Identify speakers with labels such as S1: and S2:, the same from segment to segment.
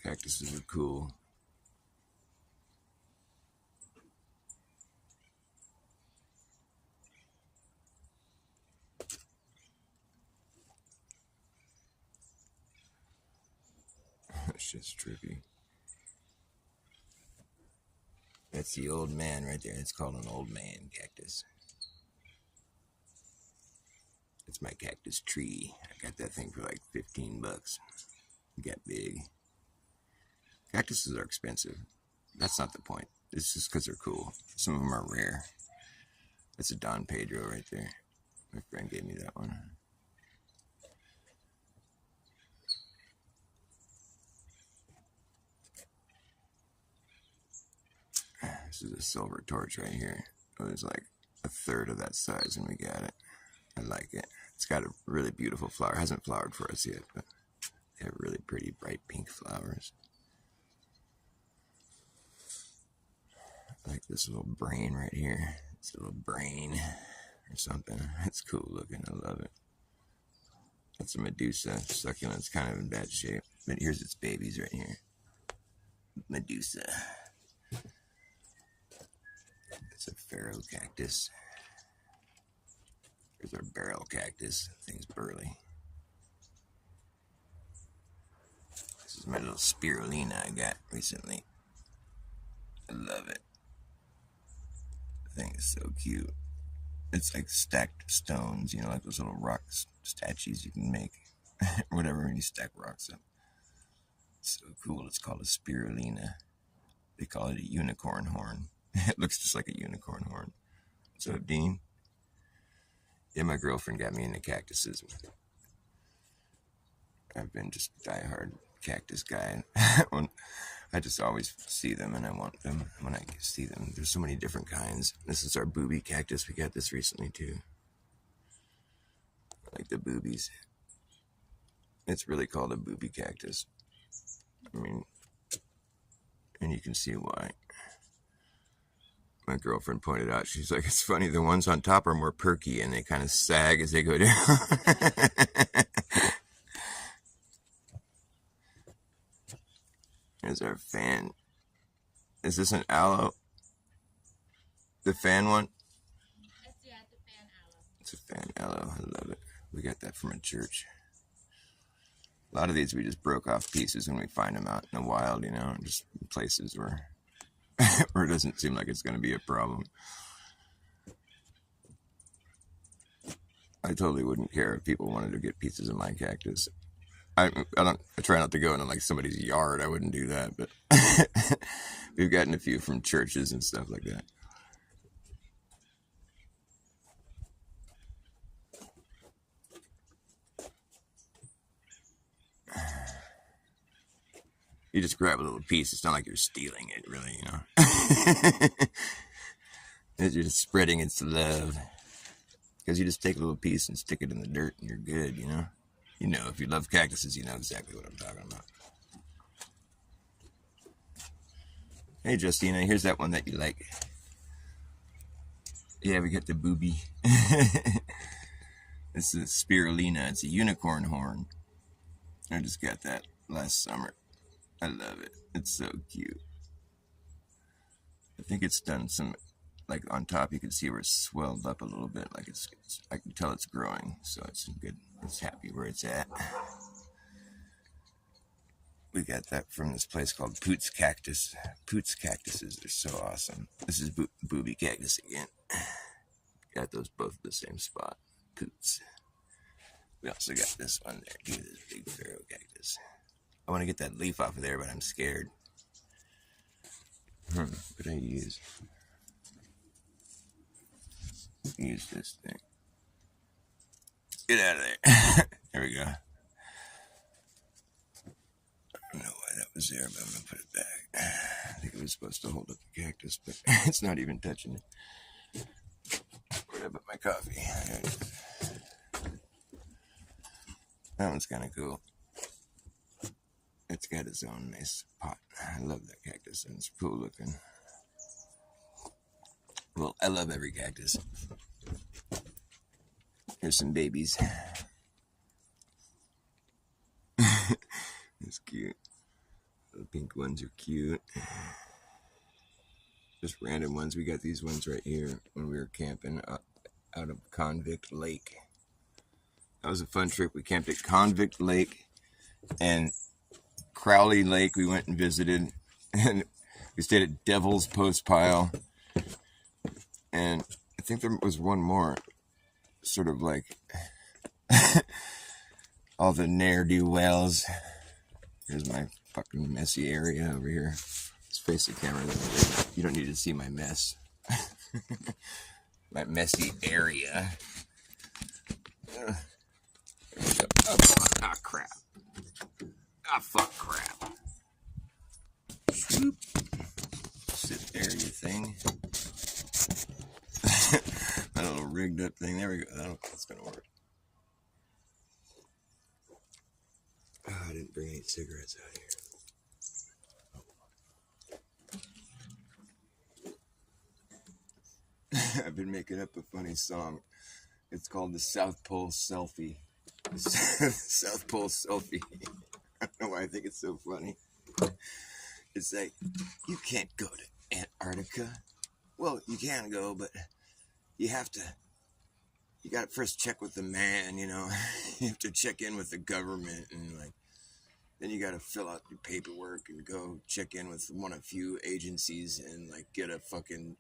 S1: Cactuses are cool. That's just trippy. That's the old man right there. It's called an old man cactus. It's my cactus tree. I got that thing for like 15 bucks. It got big. Cactuses are expensive. That's not the point. It's just because they're cool. Some of them are rare. That's a Don Pedro right there. My friend gave me that one. This is a silver torch right here. It was like a third of that size when we got it. I like it. It's got a really beautiful flower. It hasn't flowered for us yet, but they have really pretty bright pink flowers. I like this little brain right here. It's a little brain or something. It's cool looking. I love it. That's a Medusa succulent. It's kind of in bad shape. But here's its babies right here. Medusa. It's a pharaoh cactus. Here's our barrel cactus. That thing's burly. This is my little spirulina I got recently. I love it. The thing is so cute. It's like stacked stones, you know, like those little rock statues you can make. Whatever, when you stack rocks up. It's so cool. It's called a spirulina. They call it a unicorn horn. It looks just like a unicorn horn. What's up, Dean? Yeah, my girlfriend got me into cactuses. I've been just a diehard cactus guy. I just always see them and I want them when I see them. There's so many different kinds. This is our booby cactus. We got this recently too. I like the boobies. It's really called a booby cactus. I mean, and you can see why. My girlfriend pointed out, she's like, it's funny, the ones on top are more perky and they kind of sag as they go down. Here's our fan. Is this an aloe? The fan one?
S2: Yeah, the fan aloe.
S1: It's a fan aloe. I love it. We got that from a church. A lot of these we just broke off pieces when we find them out in the wild, you know, just places where where it doesn't seem like it's going to be a problem. I totally wouldn't care if people wanted to get pieces of my cactus. I try not to go into like somebody's yard. I wouldn't do that, but we've gotten a few from churches and stuff like that. You just grab a little piece. It's not like you're stealing it, really, you know. You're just spreading its love. Because you just take a little piece and stick it in the dirt and you're good, you know. You know, if you love cactuses, you know exactly what I'm talking about. Hey, Justina, here's that one that you like. Yeah, we got the booby. This is spirulina. It's a unicorn horn. I just got that last summer. I love it. It's so cute. I think it's done some, like on top you can see where it's swelled up a little bit. Like it's I can tell it's growing. So it's good. It's happy where it's at. We got that from this place called Poots Cactus. Poots Cactuses. They're so awesome. This is booby cactus again. Got those both at the same spot. Poots. We also got this one there too. This big pharaoh cactus. I want to get that leaf off of there, but I'm scared. What did I use? Use this thing. Get out of there. There we go. I don't know why that was there, but I'm going to put it back. I think it was supposed to hold up the cactus, but it's not even touching it. Where'd I put my coffee? That one's kind of cool. It's got its own nice pot. I love that cactus, and it's cool looking. Well, I love every cactus. Here's some babies. It's cute. The pink ones are cute. Just random ones. We got these ones right here when we were camping out of Convict Lake. That was a fun trip. We camped at Convict Lake and Crowley Lake. We went and visited, and we stayed at Devil's Post Pile. And I think there was one more, sort of like all the ne'er-do-wells. Here's my fucking messy area over here. Let's face the camera. You don't need to see my mess. My messy area. Ah, crap. Ah, fuck crap. Swoop. Sit there, you thing. That little rigged up thing. There we go. That's gonna work. Oh, I didn't bring any cigarettes out here. I've been making up a funny song. It's called the South Pole Selfie. South Pole Selfie. I don't know why I think it's so funny. It's like, you can't go to Antarctica. Well, you can go, but you have to. You got to first check with the man, you know. You have to check in with the government, and like, then you got to fill out your paperwork and go check in with one of few agencies and like get a fucking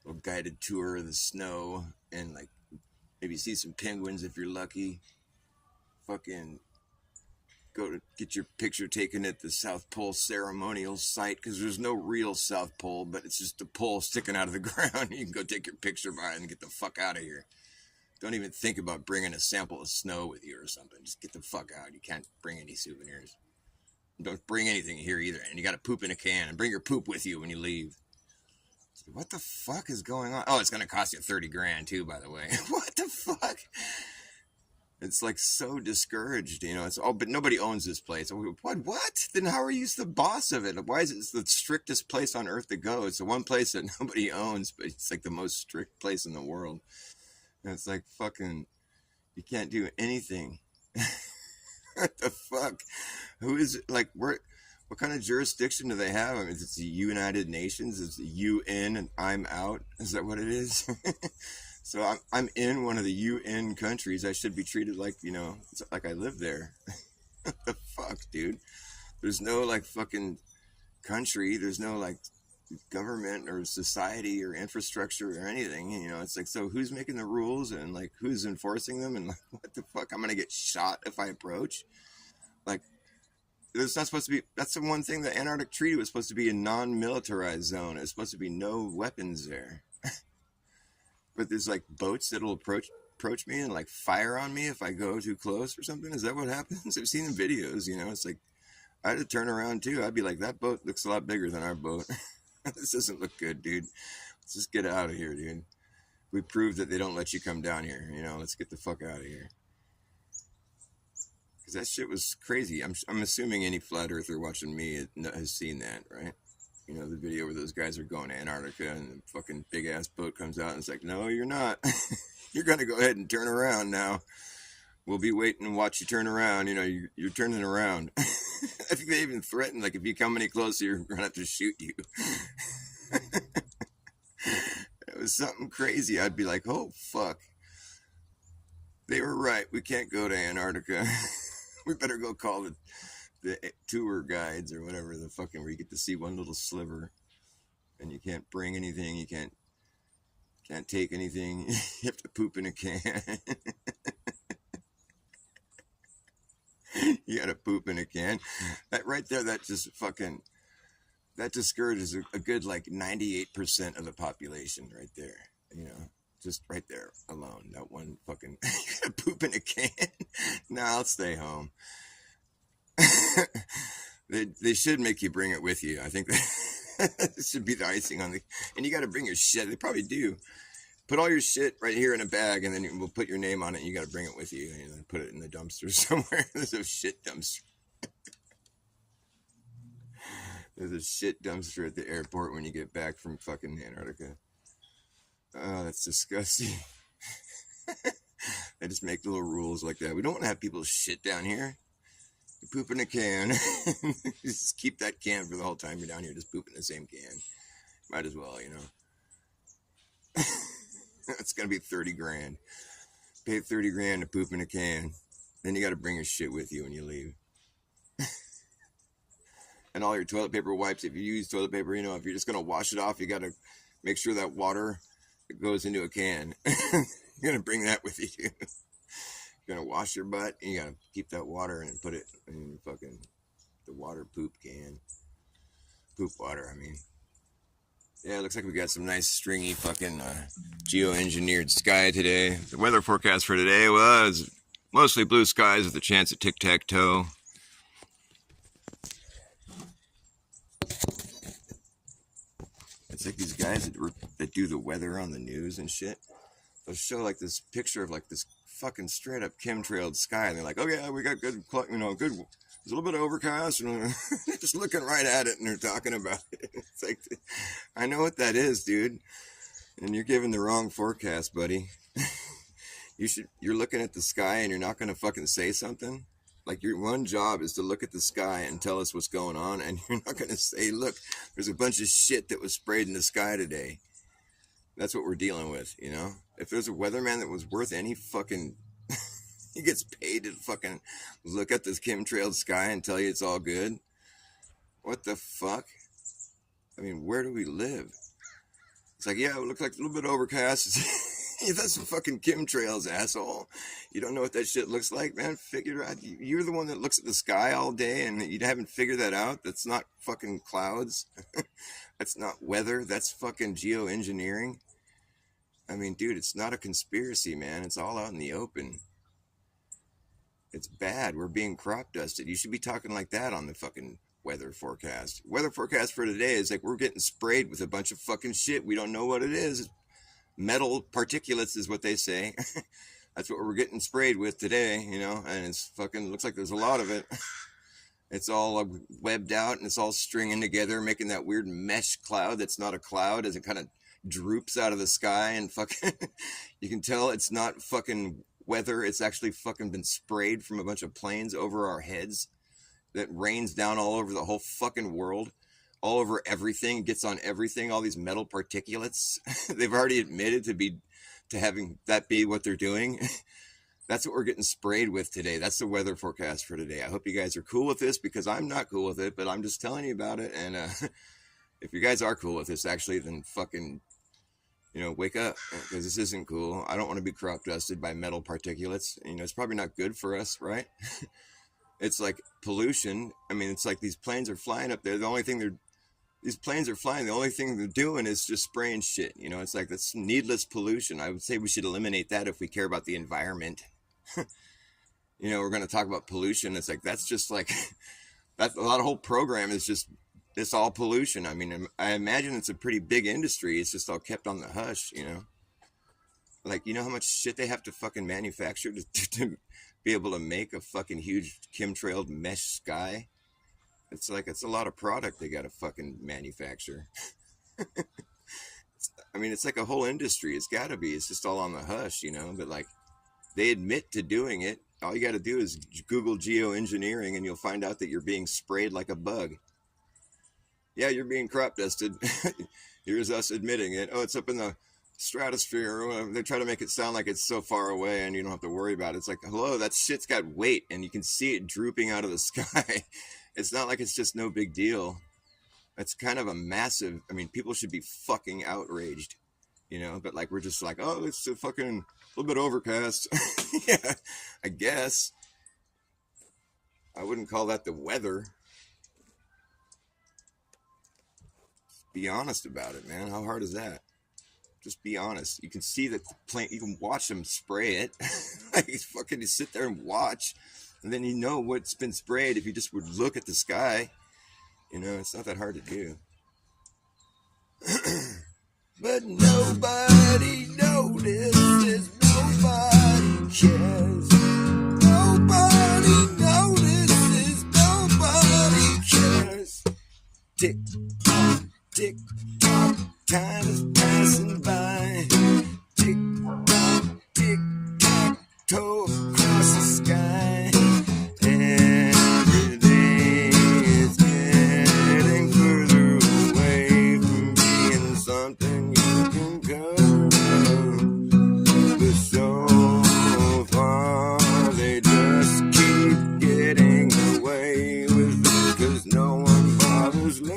S1: little guided tour of the snow and like maybe see some penguins if you're lucky. Fucking go to get your picture taken at the South Pole ceremonial site, because there's no real South Pole, but it's just a pole sticking out of the ground. You can go take your picture by it and get the fuck out of here. Don't even think about bringing a sample of snow with you or something. Just get the fuck out. You can't bring any souvenirs. Don't bring anything here either. And you got to poop in a can, and bring your poop with you when you leave. What the fuck is going on? Oh, it's going to cost you 30 grand too, by the way. What the fuck? It's like so discouraged, you know. It's but nobody owns this place. What? Then how are you the boss of it? Why is it the strictest place on earth to go? It's the one place that nobody owns, but it's like the most strict place in the world. And it's like fucking, you can't do anything. What the fuck? Who is it? Like, what kind of jurisdiction do they have? I mean, it's the United Nations. It's the UN, and I'm out. Is that what it is? So I'm in one of the UN countries. I should be treated like, you know, like I live there. What the fuck, dude? There's no like fucking country. There's no like government or society or infrastructure or anything. You know, it's like, so who's making the rules and like who's enforcing them? And like, what the fuck? I'm gonna get shot if I approach. Like, it's not supposed to be. That's the one thing. The Antarctic Treaty was supposed to be a non-militarized zone. It's supposed to be no weapons there. But there's like boats that'll approach me and like fire on me if I go too close or something. Is that what happens? I've seen the videos, you know. It's like, I had to turn around too. I'd be like, that boat looks a lot bigger than our boat. This doesn't look good, dude. Let's just get out of here, dude. We proved that they don't let you come down here, you know. Let's get the fuck out of here. Because that shit was crazy. I'm assuming any flat earther watching me has seen that, right? You know, the video where those guys are going to Antarctica and the fucking big ass boat comes out and it's like, no, you're not. You're going to go ahead and turn around now. We'll be waiting and watch you turn around. You know, you're turning around. I think they even threatened, like, if you come any closer, you're going to have to shoot you. It was something crazy. I'd be like, oh, fuck. They were right. We can't go to Antarctica. We better go call the tour guides or whatever the fucking, where you get to see one little sliver and you can't bring anything. You can't take anything. You have to poop in a can. You gotta poop in a can. That right there, that just fucking, that discourages a good like 98% of the population right there. You know, just right there alone. That one fucking, you gotta poop in a can. No, I'll stay home. They should make you bring it with you. I think that should be the icing on the, and you got to bring your shit. They probably do. Put all your shit right here in a bag, and then we'll put your name on it. And you got to bring it with you, and then put it in the dumpster somewhere. There's a shit dumpster. There's a shit dumpster at the airport when you get back from fucking Antarctica. Oh, that's disgusting. They just make little rules like that. We don't want to have people shit down here. You poop in a can. Just keep that can for the whole time you're down here. Just poop in the same can. Might as well, you know. It's gonna be 30 grand. Pay 30 grand to poop in a can. Then you got to bring your shit with you when you leave. And all your toilet paper wipes. If you use toilet paper, you know, if you're just gonna wash it off, you got to make sure that water goes into a can. You're gonna bring that with you too. You're gonna wash your butt, and you gotta keep that water and put it in fucking the water poop can. Poop water, I mean. Yeah, it looks like we got some nice stringy fucking geoengineered sky today. The weather forecast for today was mostly blue skies with a chance of tic-tac-toe. It's like these guys that do the weather on the news and shit. They'll show like this picture of like this fucking straight up chemtrailed sky, and they're like, "Oh yeah, we got good, you know, good. There's a little bit of overcast," and just looking right at it, and they're talking about it. It's like, I know what that is, dude, and you're giving the wrong forecast, buddy. You're looking at the sky, and you're not gonna fucking say something. Like, your one job is to look at the sky and tell us what's going on, and you're not gonna say, "Look, there's a bunch of shit that was sprayed in the sky today." That's what we're dealing with, you know? If there's a weatherman that was worth any fucking... he gets paid to fucking look at this chemtrailed sky and tell you it's all good? What the fuck? I mean, where do we live? It's like, yeah, it looks like a little bit overcast. That's some fucking chemtrails, asshole. You don't know what that shit looks like, man? Figure it out. You're the one that looks at the sky all day and you haven't figured that out? That's not fucking clouds. That's not weather. That's fucking geoengineering. I mean, dude, it's not a conspiracy, man. It's all out in the open. It's bad. We're being crop dusted. You should be talking like that on the fucking weather forecast. Weather forecast for today is like we're getting sprayed with a bunch of fucking shit. We don't know what it is. Metal particulates is what they say. That's what we're getting sprayed with today, you know, and it's fucking looks like there's a lot of it. It's all webbed out and it's all stringing together, making that weird mesh cloud that's not a cloud as it kind of droops out of the sky, and fucking you can tell it's not fucking weather. It's actually fucking been sprayed from a bunch of planes over our heads that rains down all over the whole fucking world, all over everything, gets on everything, all these metal particulates. They've already admitted to having that be what they're doing. That's what we're getting sprayed with today. That's the weather forecast for today. I hope you guys are cool with this, because I'm not cool with it, but I'm just telling you about it. And if you guys are cool with this, actually, then fucking, you know, wake up, because this isn't cool. I don't want to be crop dusted by metal particulates. You know, it's probably not good for us, right? It's like pollution. I mean, it's like these planes are flying up there. These planes are flying. The only thing they're doing is just spraying shit. You know, it's like that's needless pollution. I would say we should eliminate that if we care about the environment. You know, we're going to talk about pollution. It's like, that's just like, that a lot of whole program is just, it's all pollution. I mean, I imagine it's a pretty big industry. It's just all kept on the hush, you know? Like, you know how much shit they have to fucking manufacture to be able to make a fucking huge chemtrailed mesh sky? It's like, it's a lot of product they got to fucking manufacture. I mean, it's like a whole industry. It's got to be. It's just all on the hush, you know? But like, they admit to doing it. All you got to do is Google geoengineering and you'll find out that you're being sprayed like a bug. Yeah, you're being crop dusted. Here's us admitting it. Oh, it's up in the stratosphere. They try to make it sound like it's so far away and you don't have to worry about it. It's like, hello, that shit's got weight and you can see it drooping out of the sky. It's not like it's just no big deal. It's kind of a massive, I mean, people should be fucking outraged, you know, but like, we're just like, oh, it's a fucking little bit overcast. Yeah, I guess. I wouldn't call that the weather. Be honest about it, man. How hard is that? Just be honest. You can see that the plane, you can watch them spray it. Like, fucking, you sit there and watch, and then you know what's been sprayed if you just would look at the sky. You know, it's not that hard to do. But nobody notices, nobody cares. Nobody notices, nobody cares. Tick tock, tick tock, time is passing by. Tick tock, toe across the sky. And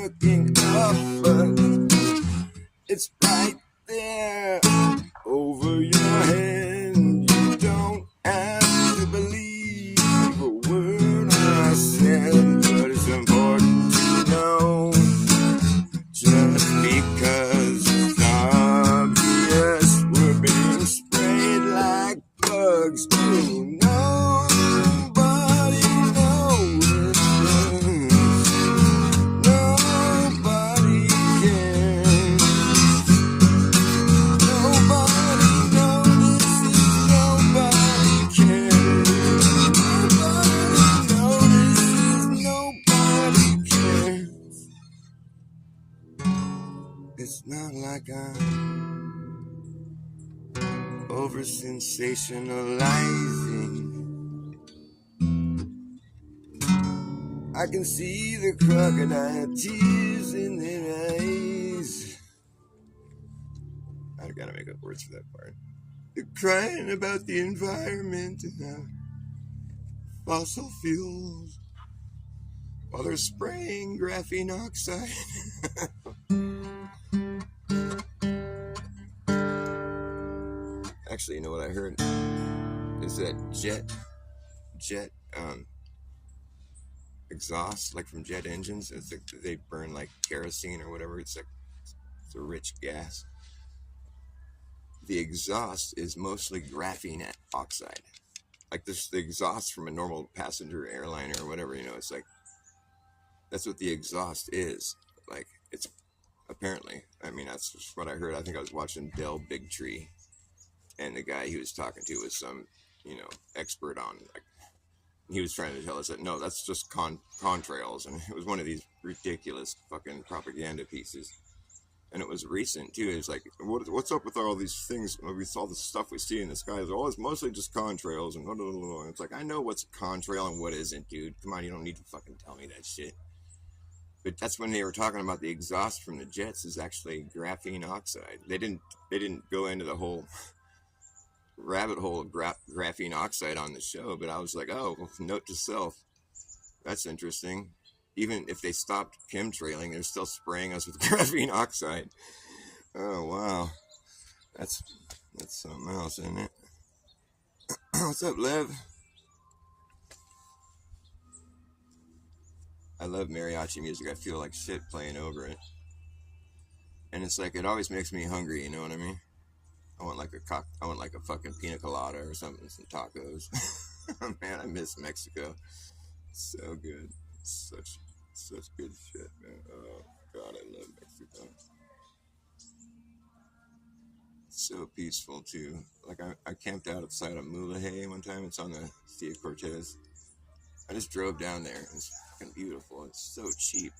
S1: looking up, but it's right there over your head. You don't have to believe a word I said, but it's important to know. Just because it's obvious we're being sprayed like bugs do. Nobody notices. Nobody cares. Nobody notices. Nobody cares. Nobody notices. Nobody cares. It's not like I'm over sensationalizing. I can see the crocodile tears in their eyes. I gotta make up words for that part. They're crying about the environment and fossil fuels while they're spraying graphene oxide. Actually, you know what I heard is that jet exhaust, like from jet engines, it's like they burn like kerosene or whatever. It's a rich gas. The exhaust is mostly graphene oxide. Like this, the exhaust from a normal passenger airliner or whatever, it's like that's what the exhaust is. Like it's apparently. I mean, that's just what I heard. I think I was watching Del Bigtree, and the guy he was talking to was some, expert on like. He was trying to tell us that no, that's just contrails, and it was one of these ridiculous fucking propaganda pieces. And it was recent too. It was like, what's up with all these things? We saw the stuff we see in the sky. It's mostly just contrails, and blah, blah, blah, blah. It's like, I know what's a contrail and what isn't, dude. Come on, you don't need to fucking tell me that shit. But that's when they were talking about the exhaust from the jets is actually graphene oxide. They didn't go into the whole rabbit hole of graphene oxide on the show, but I was like, oh, note to self, that's interesting. Even if they stopped chemtrailing, they're still spraying us with graphene oxide. Oh wow, that's something else, isn't it? What's up, Lev? I love mariachi music. I feel like shit playing over it, and it's like it always makes me hungry. You know what I mean? I want like a fucking pina colada or something, some tacos. Man, I miss Mexico. It's so good. It's such good shit, man. Oh God, I love Mexico. It's so peaceful too. Like I camped out outside of Mulahay one time. It's on the Sea of Cortez. I just drove down there. It's fucking beautiful. It's so cheap.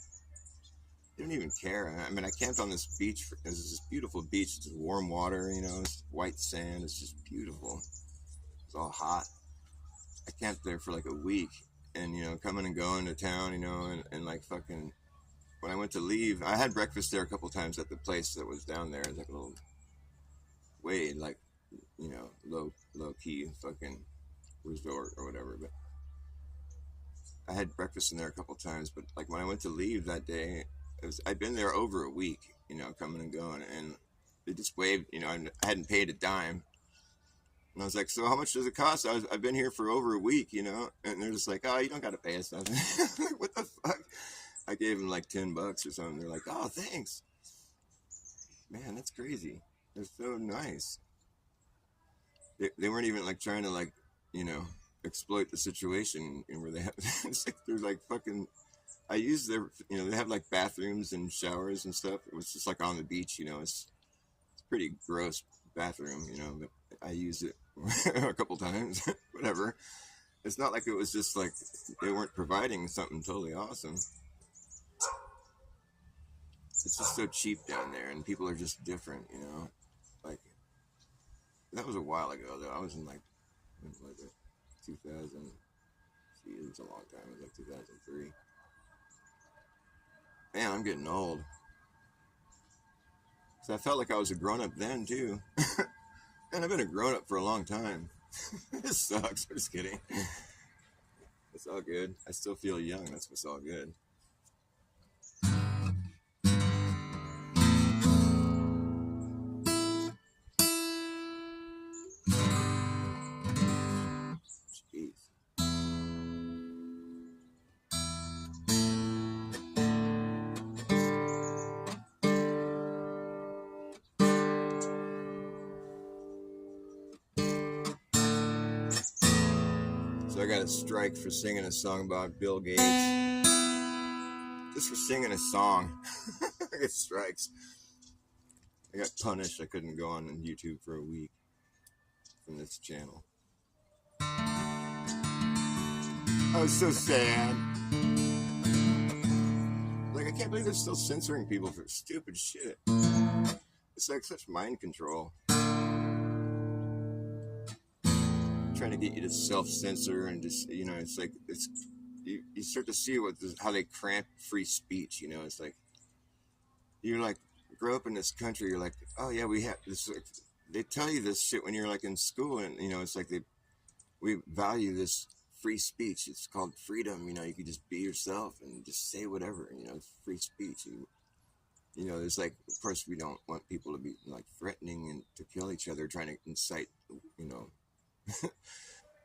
S1: They don't even care. I mean, I camped on this beach because it's this beautiful beach. It's warm water, it's white sand. It's just beautiful. It's all hot. I camped there for like a week, and coming and going to town, and like fucking. When I went to leave, I had breakfast there a couple times at the place that was down there, like a little way, like low key fucking resort or whatever. But I had breakfast in there a couple times. But like when I went to leave that day. I'd been there over a week, coming and going, and they just waved, I hadn't paid a dime, and I was like, so how much does it cost? I've been here for over a week, and they're just like, oh, you don't got to pay us nothing. Like, what the fuck? I gave them like $10 or something. They're like, oh, thanks. Man, that's crazy. They're so nice. They weren't even like trying to like, exploit the situation, and where they have, there's like fucking. I use their, they have like bathrooms and showers and stuff. It was just like on the beach, it's pretty gross bathroom, but I used it a couple times, whatever. It's not like it was just like they weren't providing something totally awesome. It's just so cheap down there, and people are just different, like that was a while ago though. I was in like, when was it? 2000, it was a long time. It was like 2003. Man, I'm getting old. So I felt like I was a grown-up then, too. And I've been a grown-up for a long time. This sucks. I'm just kidding. It's all good. I still feel young. That's what's all good. got a strike for singing a song about Bill Gates. Just for singing a song. I get strikes. I got punished. I couldn't go on YouTube for a week from this channel. I was so sad. Like, I can't believe they're still censoring people for stupid shit. It's like such mind control. Trying to get you to self-censor and just, you know, it's like, it's you start to see how they cramp free speech, you know. It's like, you're like, grow up in this country, you're like, oh yeah, we have this, like, they tell you this shit when you're like in school, and you know, it's like we value this free speech. It's called freedom, you know. You can just be yourself and just say whatever, you know. It's free speech. You know, there's like, of course, we don't want people to be like threatening and to kill each other, trying to incite, you know.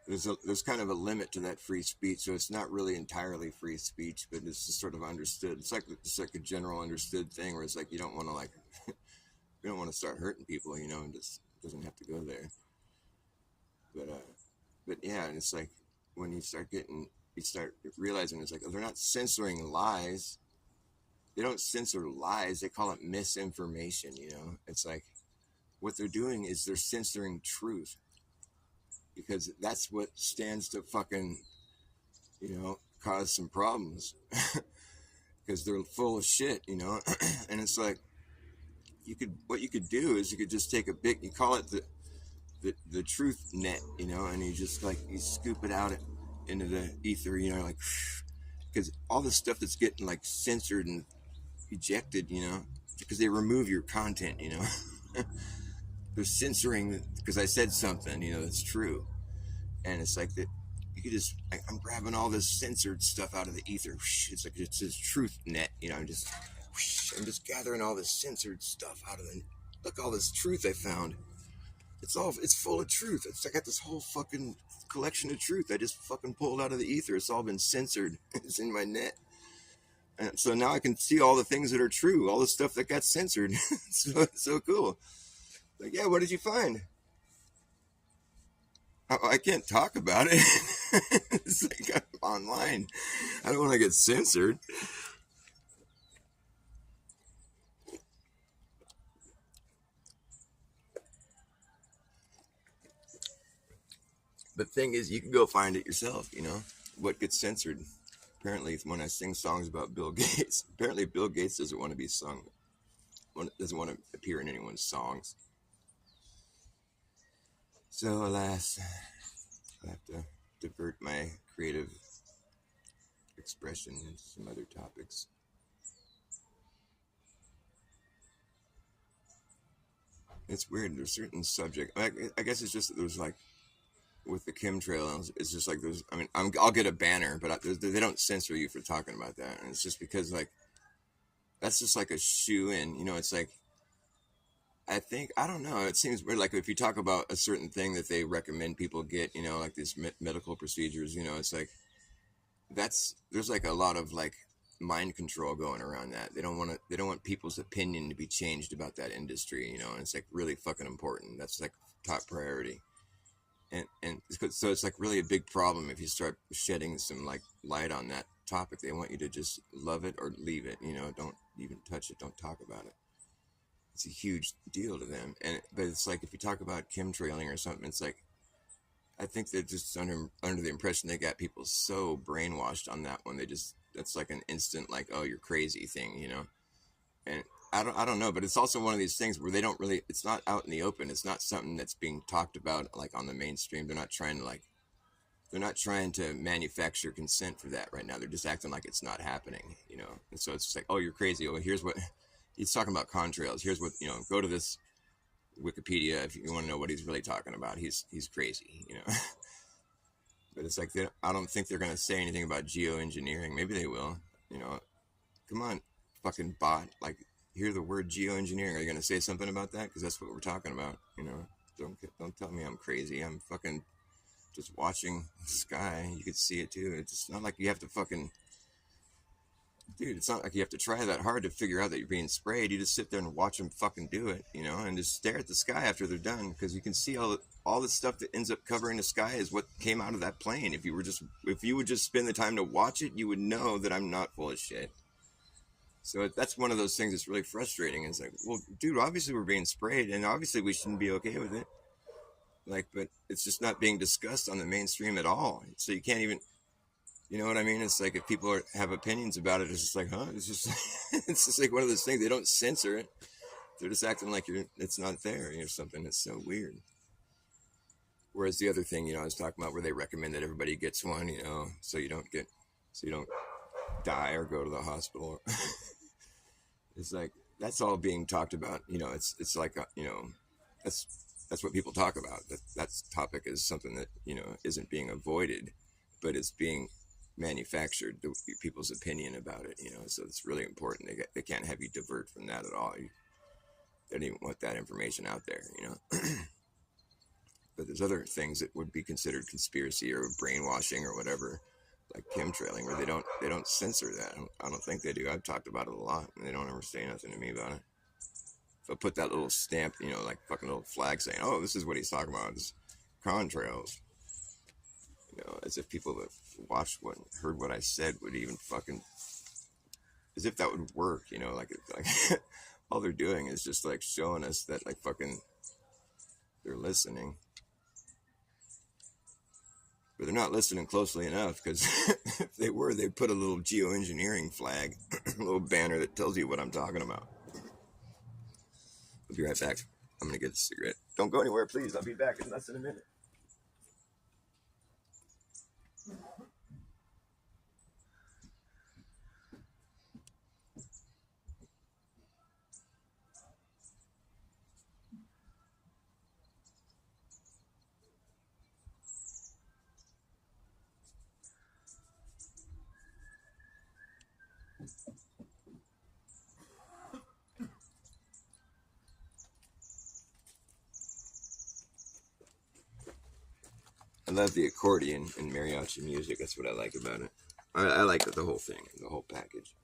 S1: There's kind of a limit to that free speech, so it's not really entirely free speech, but it's just sort of understood. It's like a general understood thing where it's like you don't want to like you don't want to start hurting people, you know, and just doesn't have to go there. But yeah, and it's like when you start realizing it's like, oh, they're not censoring lies. They don't censor lies. They call it misinformation, you know. It's like what they're doing is they're censoring truth, because that's what stands to fucking, you know, cause some problems. Because they're full of shit, you know. And it's like, what you could do is you could just take you call it the truth net, you know, and you just like, you scoop it out into the ether, you know, like, because all the stuff that's getting like censored and ejected, you know, because they remove your content, you know. They're censoring because I said something, you know, that's true. And it's like that you could just, I'm grabbing all this censored stuff out of the ether. It's like, it's this truth net, you know. I'm just gathering all this censored stuff out of look, all this truth I found. It's full of truth. I got this whole fucking collection of truth I just fucking pulled out of the ether. It's all been censored. It's in my net. And so now I can see all the things that are true, all the stuff that got censored. So cool. Like, yeah, what did you find? I can't talk about it. It's like, I'm online. I don't want to get censored. But the thing is, you can go find it yourself, you know, what gets censored. Apparently, when I sing songs about Bill Gates, apparently Bill Gates doesn't want to be sung, doesn't want to appear in anyone's songs. So, alas, I have to divert my creative expression into some other topics. It's weird. There's certain subject. I guess it's just that there's like, with the chemtrails, it's just like there's. I mean, I'll get a banner, but they don't censor you for talking about that, and it's just because like that's just like a shoe in. You know, it's like, I don't know. It seems weird. Like if you talk about a certain thing that they recommend people get, you know, like these medical procedures, you know, it's like there's like a lot of like mind control going around that. They don't want people's opinion to be changed about that industry, you know, and it's like really fucking important. That's like top priority. And so it's like really a big problem if you start shedding some like light on that topic. They want you to just love it or leave it, you know, don't even touch it, don't talk about it. It's a huge deal to them. But it's like if you talk about chemtrailing or something, it's like I think they're just under the impression they got people so brainwashed on that one. That's like an instant like, oh, you're crazy thing, you know. And I don't know, but it's also one of these things where they don't really, it's not out in the open. It's not something that's being talked about like on the mainstream. They're not trying to manufacture consent for that right now. They're just acting like it's not happening, you know. And so it's just like, oh, you're crazy. Oh, here's what he's talking about, contrails. Here's what, you know, go to this Wikipedia if you want to know what he's really talking about. He's crazy, you know. But it's like, I don't think they're going to say anything about geoengineering. Maybe they will, you know. Come on, fucking bot. Like, hear the word geoengineering. Are you going to say something about that? Because that's what we're talking about, you know. Don't tell me I'm crazy. I'm fucking just watching the sky. You could see it too. It's not like you have to fucking Dude, it's not like you have to try that hard to figure out that you're being sprayed. You just sit there and watch them fucking do it, you know, and just stare at the sky after they're done, because you can see all the stuff that ends up covering the sky is what came out of that plane. If you would just spend the time to watch it, you would know that I'm not full of shit. So that's one of those things that's really frustrating. It's like, well, dude, obviously we're being sprayed, and obviously we shouldn't be okay with it. Like, but it's just not being discussed on the mainstream at all. So you can't even, you know what I mean? It's like if people have opinions about it, it's just like, huh? It's just, it's just like one of those things. They don't censor it. They're just acting like it's not there or something. It's so weird. Whereas the other thing, you know, I was talking about where they recommend that everybody gets one, you know, so you don't die or go to the hospital. It's like that's all being talked about. You know, it's like you know, that's that's what people talk about. That topic is something that, you know, isn't being avoided, but it's being manufactured. People's opinion about it. You know, so it's really important. They can't have you divert from that at all. They don't even want that information out there. You know. But there's other things that would be considered conspiracy or brainwashing or whatever, like chemtrailing, where they don't censor that. I don't think they do. I've talked about it a lot, and they don't ever say nothing to me about it. If I put that little stamp, you know, like fucking little flag saying, "Oh, this is what he's talking about," it's contrails. You know, as if people that watched heard what I said would even fucking, as if that would work. You know, like all they're doing is just like showing us that like fucking they're listening. But they're not listening closely enough, because if they were, they'd put a little geoengineering flag, a little banner that tells you what I'm talking about. I'll be right back. I'm going to get a cigarette. Don't go anywhere, please. I'll be back in less than a minute. I love the accordion in mariachi music. That's what I like about it. I like the whole thing, the whole package.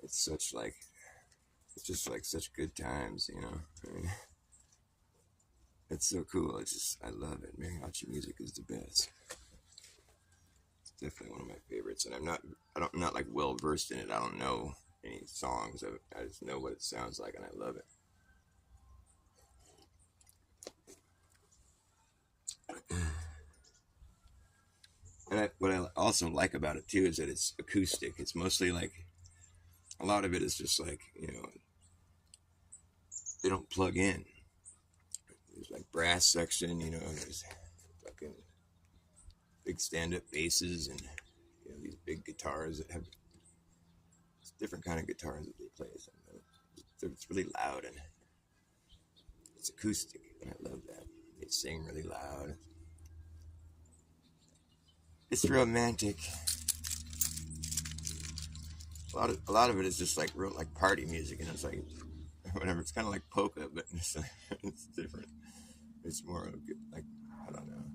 S1: It's it's just like such good times, you know. I mean, it's so cool. I love it. Mariachi music is the best. It's definitely one of my favorites, and I'm not like well versed in it. I don't know any songs. I just know what it sounds like, and I love it. And what I also like about it too is that it's acoustic. It's mostly like, a lot of it is just like, you know, they don't plug in. There's like brass section, you know, and there's fucking big stand-up basses, and you know, these big guitars that have different kind of guitars that they play. So it's really loud, and it's acoustic, and I love that. They sing really loud. It's romantic. A lot of it is just like real like party music, and it's like whatever. It's kind of like polka, but it's different. It's more like, I don't know.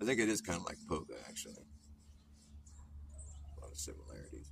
S1: I think it is kind of like polka, actually. A lot of similarities.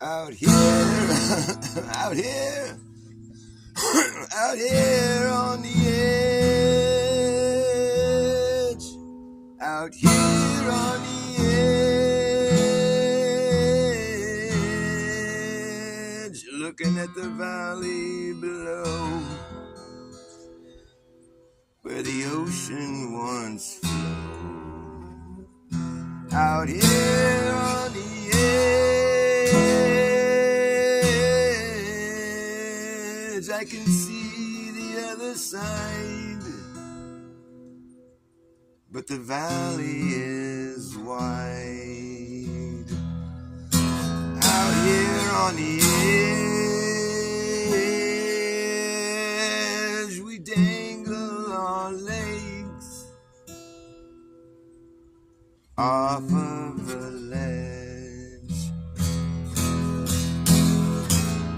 S1: Out here, out here, out here on the edge. Out here on the edge, looking at the valley below, where the ocean once flowed. Out here on the edge, I can see the other side, but the valley is wide. Out here on the edge, we dangle our legs off of the ledge.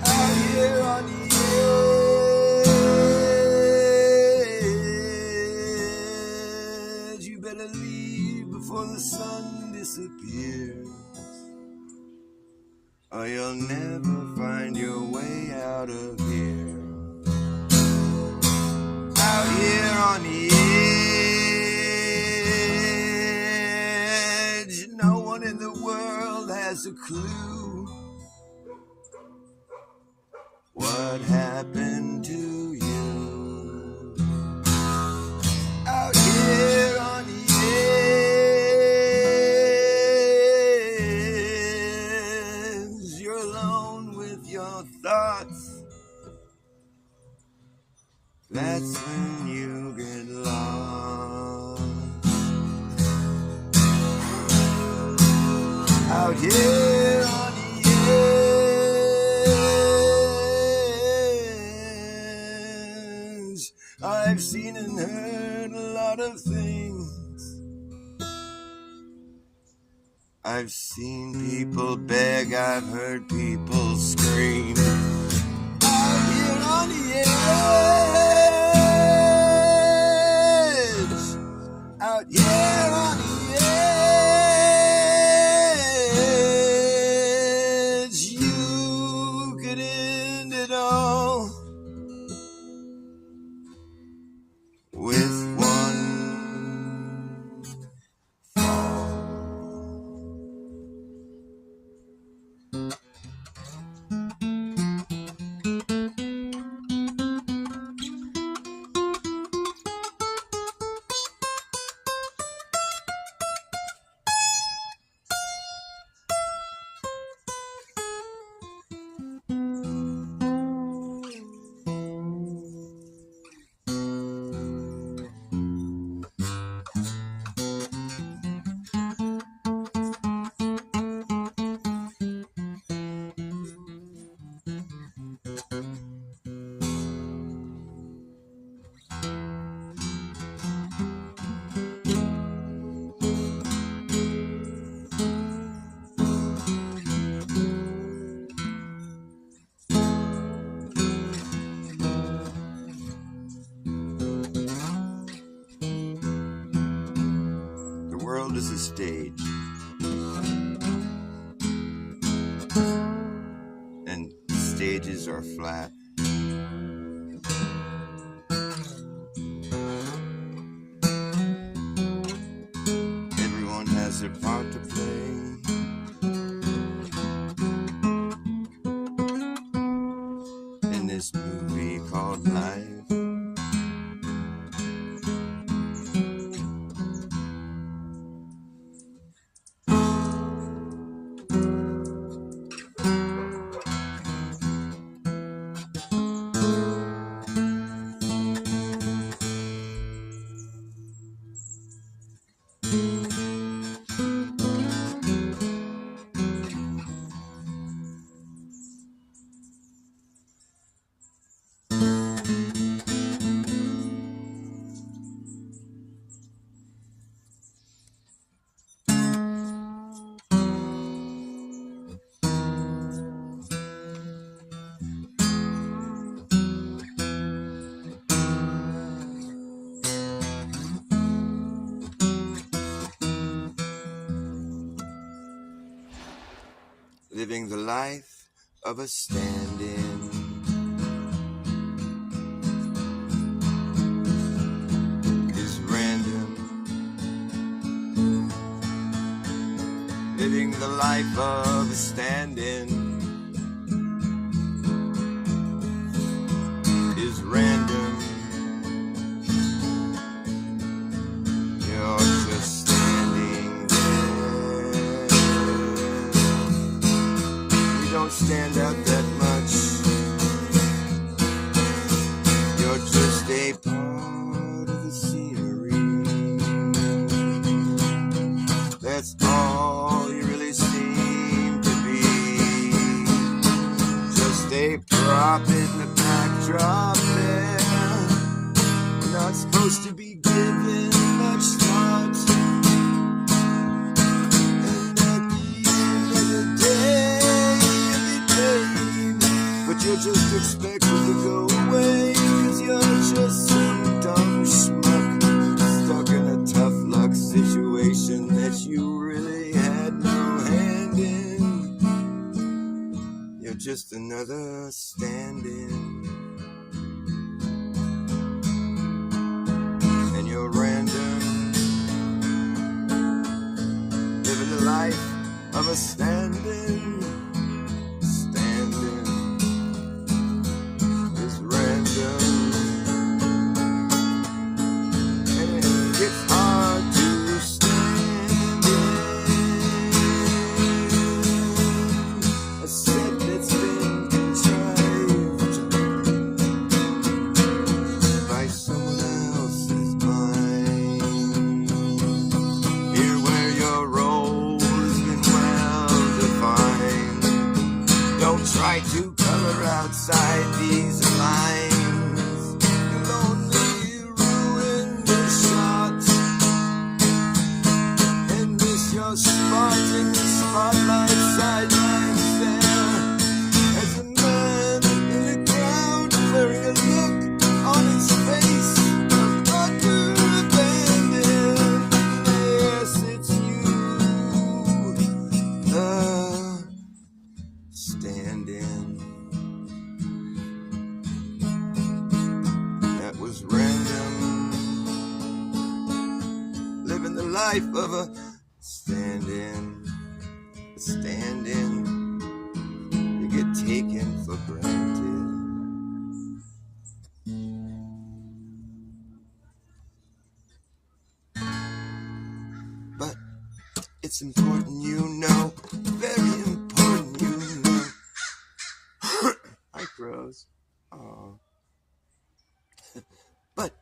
S1: Out here on the edge, you better leave before the sun disappears, or you'll never find your way out of here. Out here on the edge, no one in the world has a clue what happened to you. Out here on the edge, you're alone with your thoughts. That's when you get lost. Out here on the edge, I've seen and heard a lot of things. I've seen people beg, I've heard people scream. Out here on the edge, out here on the edge, you could end it all with one fall. The world is a stage, and stages are flat. Everyone has their part to play. In this movie called life. Living the life of a stand-in is random, living the life of a stand-in is random. You're just standing there. You don't stand out that much. You're just a part of the scenery. That's all you really seem to be. Just a prop in the backdrop there. You're not supposed to be given much thought. And at the end of the day, you'll be paid. But you're just expected to go away, 'cause you're just some dumb schmuck stuck in a tough luck situation that you really had no hand in. You're just another stand-in. And you're random, living the life of a stand-in. Stand-in is random. And it's hard to stand in a set that's been contrived by someone else's mind. Here where your role has been well defined. Don't try to color outside these lines. You'll only ruin the shot and miss your spot in the spotlight sidelines there. As a man in the crowd wearing a look on his face of utter abandon. Yes, it's you, the stand-in. That was random, living the life of a stand-in. A stand-in, you get taken for granted. But it's important you know, very important you know. Hi, crows. Aw. But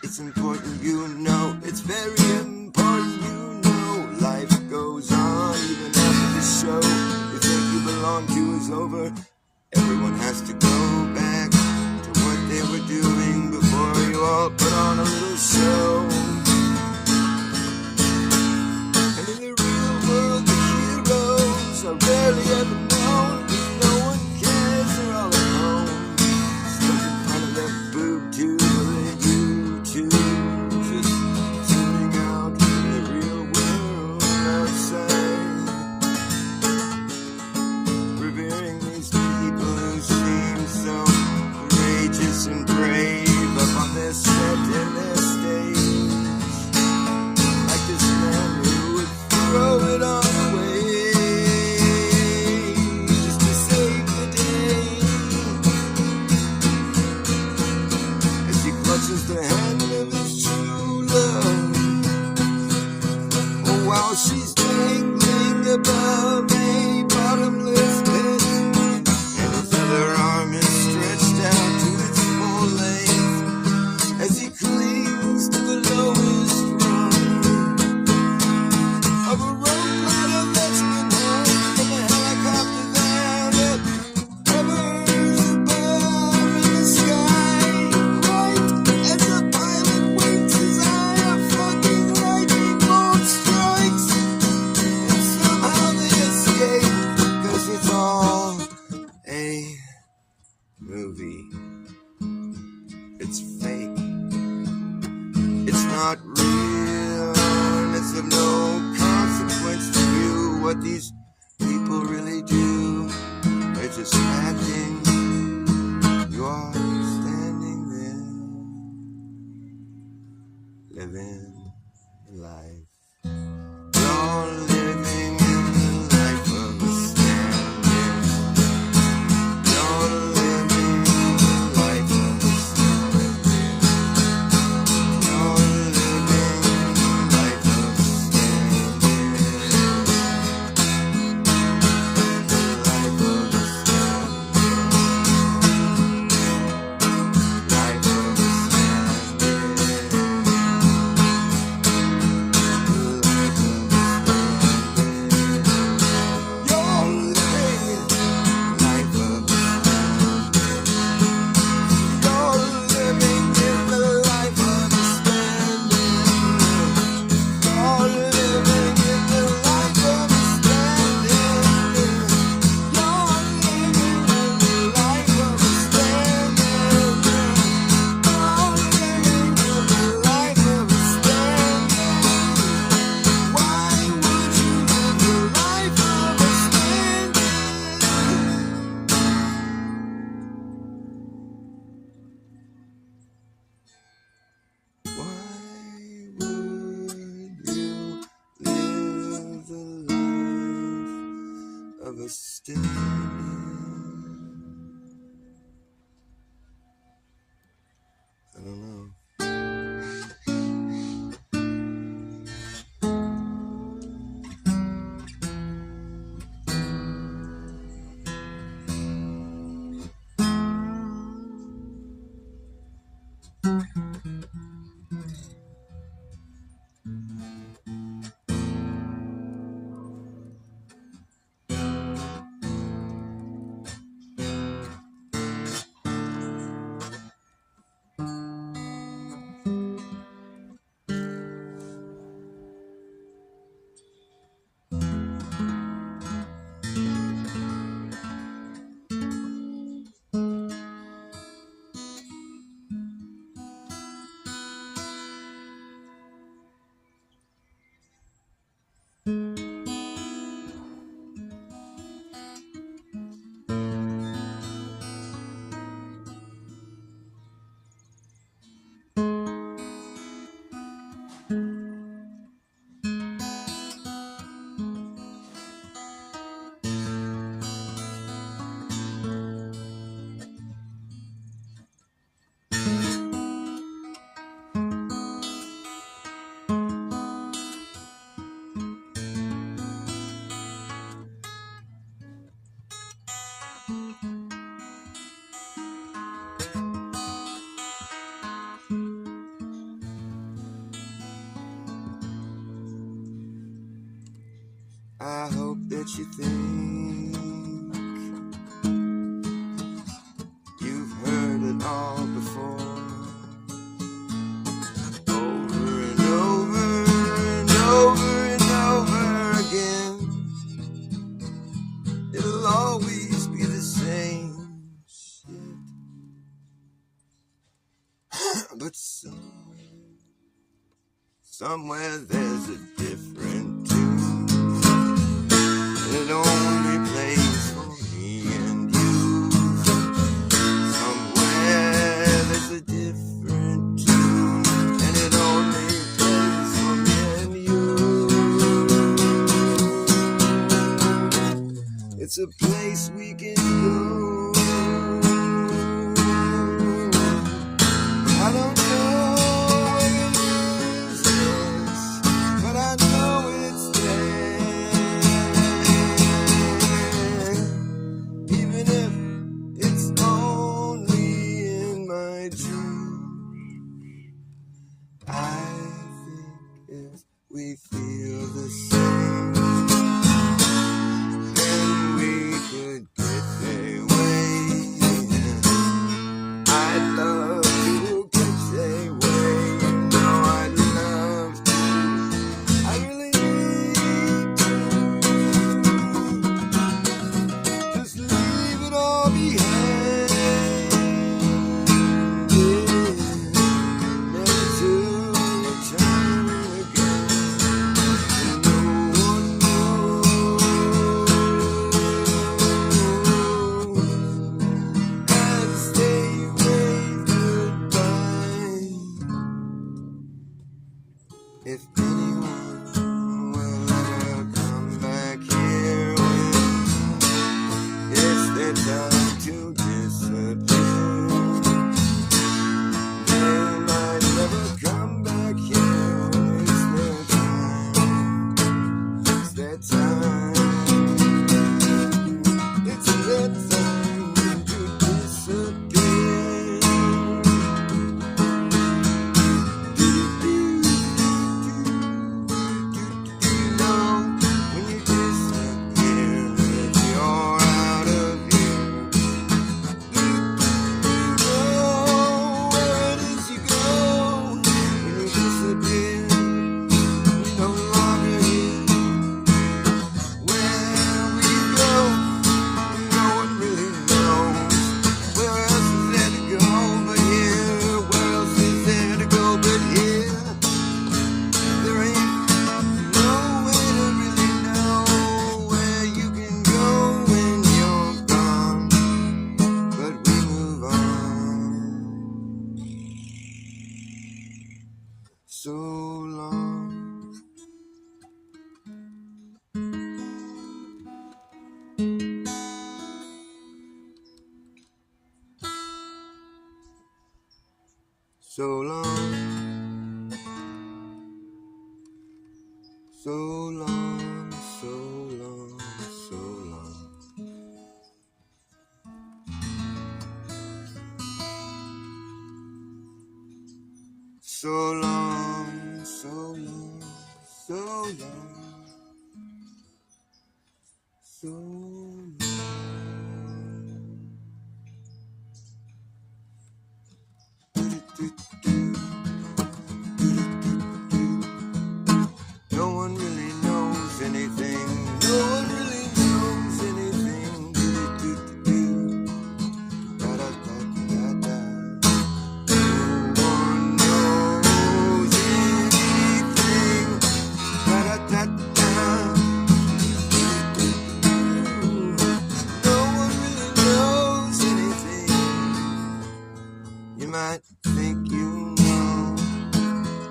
S1: it's important you know, it's very important you know. Life goes on even after the show you think you belong to is over. Everyone has to go back to what they were doing before you all put on a little show. And in the real world, the heroes are rarely ever known, 'cause no one cares, they're all alone. Stuck in front of their boob tube or a YouTube, just tuning out from the real world outside. Revering these people who seem so courageous and brave up on their set and their stage. Like this man who would throw it all away just to save the day. As he clutches the hand of his true love, oh, while she's dangling above a bottomless pit, and his other arm is stretched out to its full length as he clings to the lowest rung of a rope ladder that's been hung from a helicopter that hovers above in the sky. Right as the pilot winks his eye, a fucking lightning bolt strikes, and somehow they escape, 'cause it's all a movie. It's fake. It's not real, and it's of no consequence to you what these people really do. They're just acting. You're standing there, living life. You're living in the life of a standing. You're living in the life of a standing. You're living in the life of a standing. The life of a standing. Life of a I don't know. I hope that you think you've heard it all before, over and over and over and over again. It'll always be the same shit. But somewhere there's a different tune. It only plays for me and you. Somewhere there's a different tune, and it only plays for me and you. It's a place we can go. I don't know where it is, but I know it's there. Even if it's only in my dream, I think if we feel the same, then we could get there. So long, so long, so long, so long. So long, so long, so long, so long. No one really knows anything. No one really knows anything. Da da da da da. No one knows anything. Da da da da. No one really knows anything. You might think you know.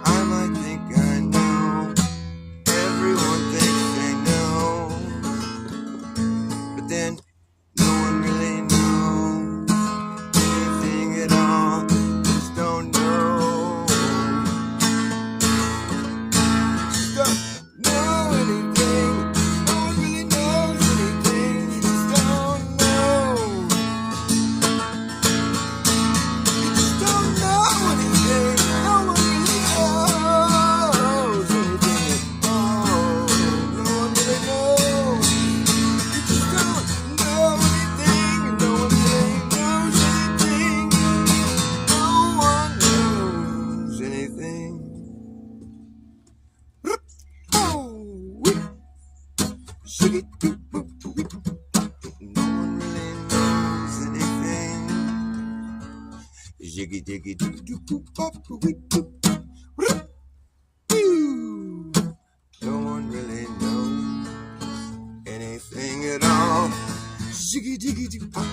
S1: I might think I know. Everyone thinks they know, but then no one really knows anything at all. Just don't know. Just don't know anything. No one really knows anything. You just don't know. You just don't know anything. No one really knows anything at all. No one really knows. You just don't know anything. No one really knows anything. No one knows anything. Oh, shiggy doo boo boo. No one really knows anything. Jiggy diggy doo doo boo bop boo boo. No one really knows anything at all. Jiggy diggy doo bop.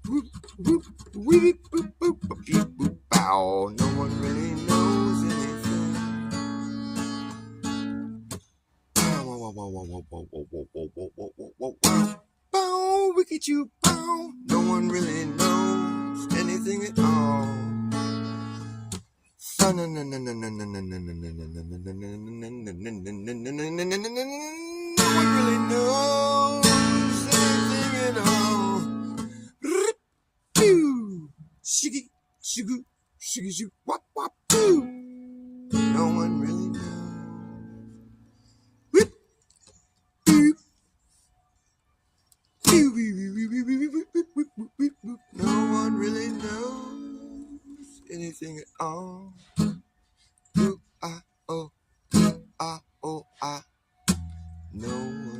S1: Whoop whoop wee boop boop boop boop bow. No one really knows anything. Wow wow wow wow wow wow wow wow wow wow wow wow wow. Bow wicked you bow. No one really knows anything at all. No one really knows anything at all. Shiggy, shigoo, shiggy, shoo, wop, wop, boo. No one really knows. Whip, boo. No one really knows anything at all. Ooh, ah, oh, ah, oh, ah. No one knows.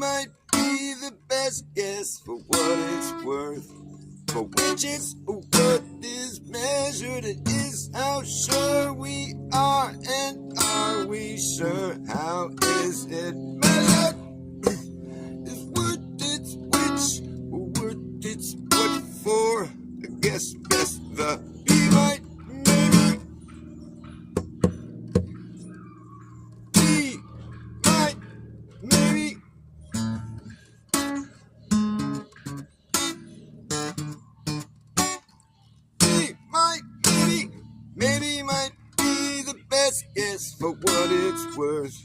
S1: might be the best guess for what it's worth. For which it's what is measured, it is how sure we are, and are we sure? How is it measured? Is worth its which, worth its what for? I guess best the be might, maybe. Be might, maybe. Maybe might be the best guess for what it's worth.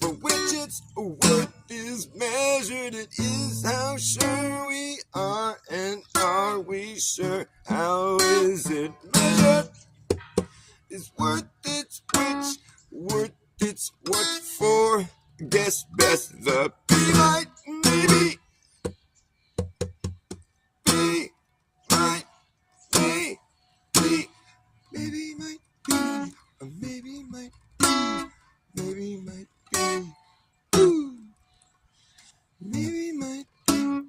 S1: For which its worth is measured, it is how sure we are, and are we sure? How is it measured? Is worth its which, worth its what for? Guess best the be might, maybe. Be might, maybe. Maybe might be, or maybe might be, maybe might be, ooh. Maybe might be,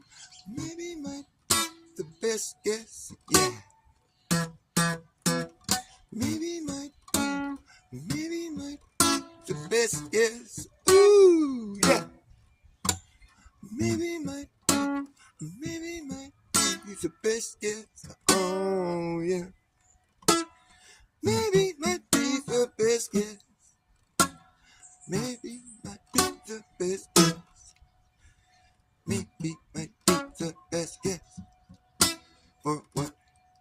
S1: maybe might be the best guess, yeah. Maybe might be, maybe might be the best guess, ooh, yeah. Maybe might be, maybe might be the best guess, oh yeah. Maybe might be the best guess. Maybe might be the best guess. Maybe might be the best guess. For what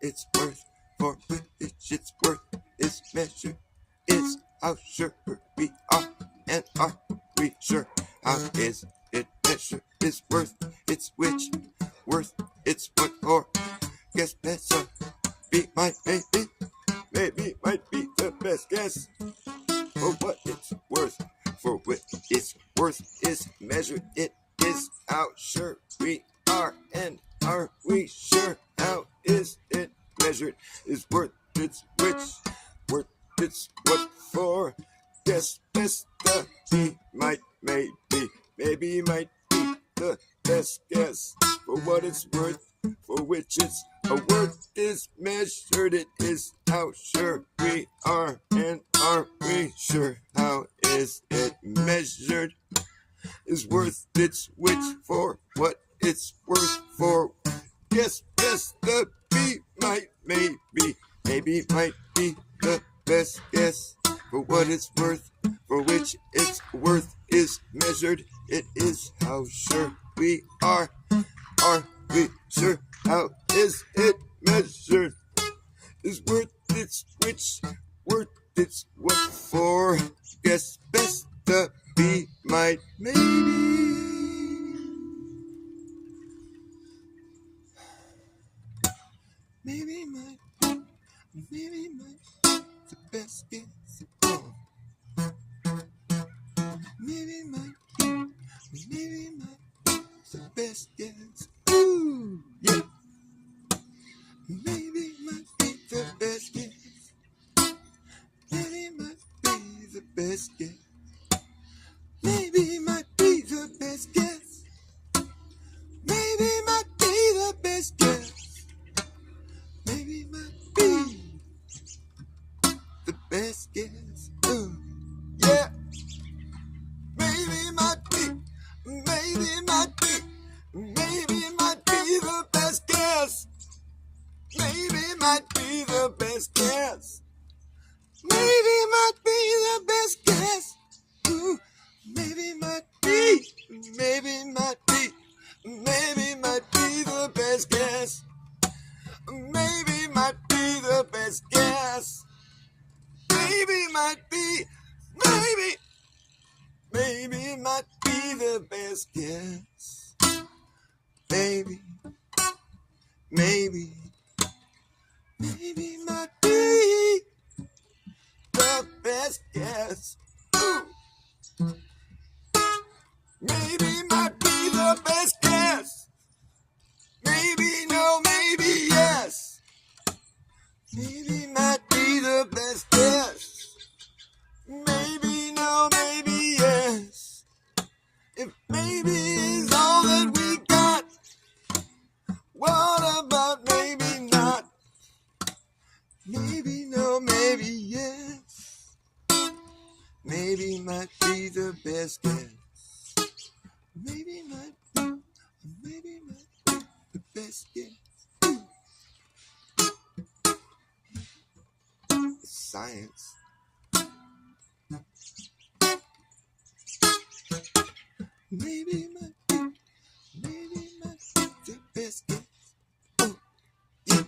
S1: it's worth, for which its worth is measured, is how sure we are, and are we sure? How is it measured? Is worth its which, worth its what for? Guess better. Be might, maybe might be the best guess. For what it's worth, for what its worth is measured, it is how sure we are, and are we sure? How is it measured? Is worth its which, worth its what for? Guess best the be might, maybe might be the best guess. For what it's worth, for which its a worth is measured, it is how sure we are, and are we sure? How is it measured? Is worth its which, for what it's worth for? Guess best the be might, maybe might be the best guess. For what it's worth, for which its worth is measured, it is how sure we are we sure? How is it measured? Is worth its which, worth its what for? Guess best the be might, maybe. Maybe might, maybe might the best guess. Oh. Maybe might, maybe might the best guess. Ooh, yeah. Maybe might be the best guess. Maybe might be the best guess. Maybe might be the best guess. Maybe might be the best guess. Maybe might be the best guess. Ooh, yeah. Maybe might be, maybe might be, maybe might be the best guess. Maybe might be the best guess. Maybe might be the best guess. Ooh, maybe might be, maybe might be, maybe might be the best guess. Maybe might be the best guess. Maybe might be, maybe might be the best guess. Maybe, maybe might be the best guess. Ooh. Maybe might be the best guess. Maybe no, maybe yes. Maybe might be the best guess. Maybe no, maybe yes. If maybe is might be the best guess. Maybe might be the best guess. Science. Maybe might be the best guess. Oh, yeah.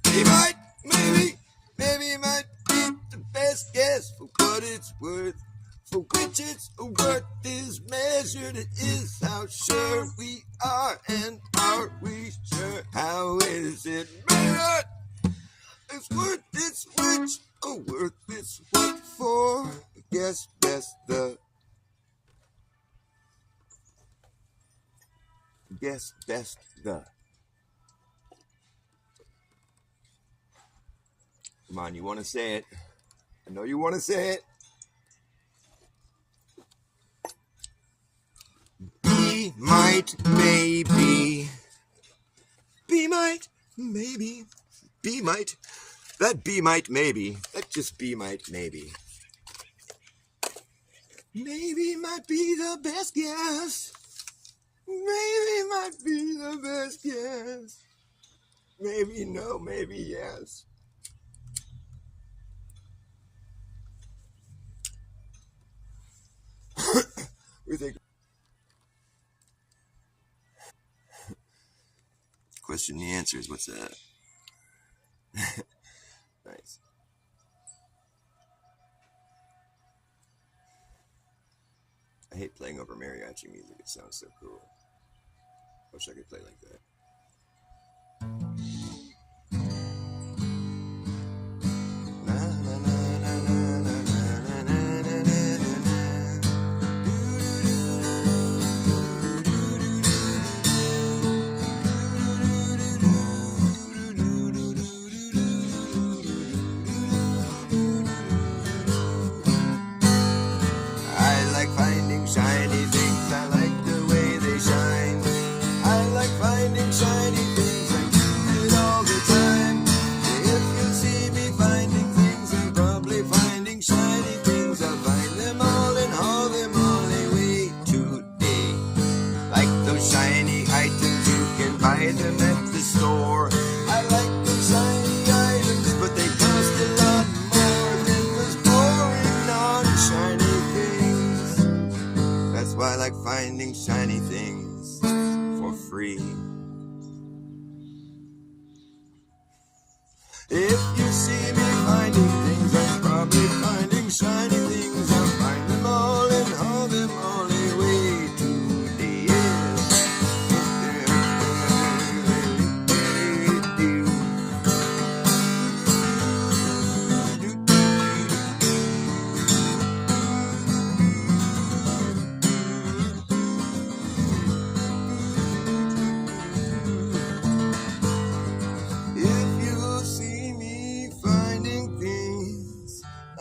S1: He might, maybe might be the best guess for what it's worth. For which its worth is measured, it is how sure we are, and are we sure? How is it measured? It's worth its which, worth its what for? Guess best the. Guess best the. Come on, you want to say it. I know you want to say it. Be might, maybe. Be might, maybe. Be might. That be might, maybe. That just be might, maybe. Maybe might be the best guess. Maybe might be the best guess. Maybe no, maybe yes. We think. Question the answers. What's that? Nice. I hate playing over mariachi music. It sounds so cool. Wish I could play like that. Shiny things, I like the way they shine. I like finding shiny things, I do it all the time. If you see me finding things, I'm probably finding shiny things. I'll find them all and haul them all away today. Like those shiny items, you can buy them at the store. I like those shiny items, but they cost a lot more than those boring non-shiny things. That's why I like finding shiny things for free. If you see me finding things, I'm probably finding shiny things. I'll find them all and haul them all away today.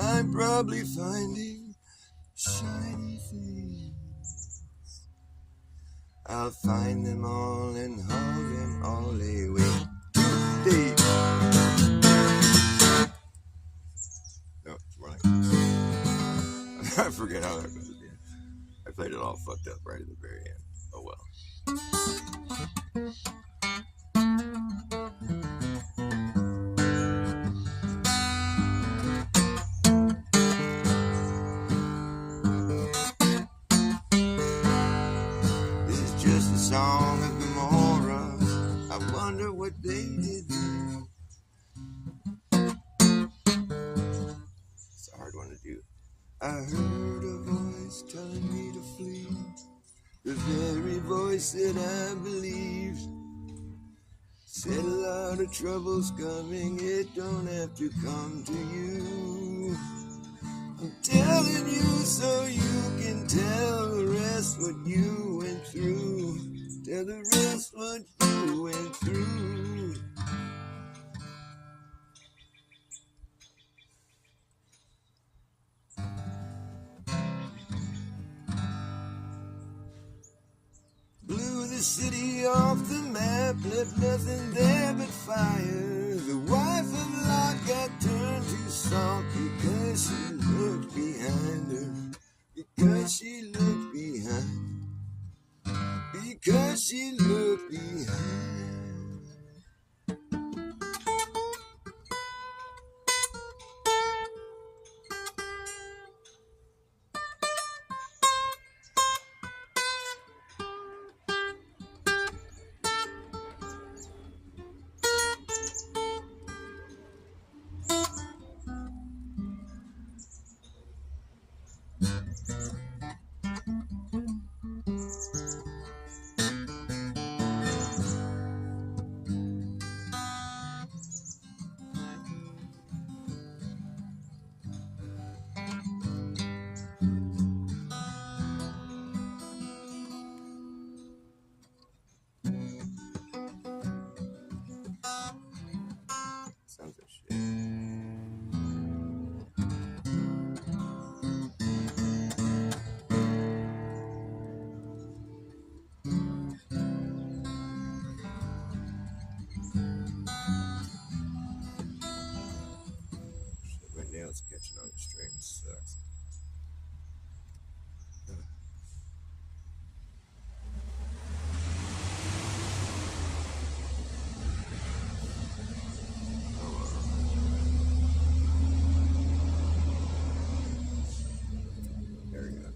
S1: I'm probably finding shiny things. I'll find them all and haul them all away today. No, it's more like I forget how that goes again. I played it all fucked up right at the very end. Oh well. I heard a voice telling me to flee, the very voice that I believed. Said a lot of trouble's coming, it don't have to come to you. I'm telling you so you can tell the rest what you went through. Tell the rest what you went through. Blew the city off the map, left nothing there but fire. The wife of Lot got turned to salt because she looked behind her. Because she looked behind. Because she looked behind. Sounds like shit. My nails catching on the string sucks. There we go.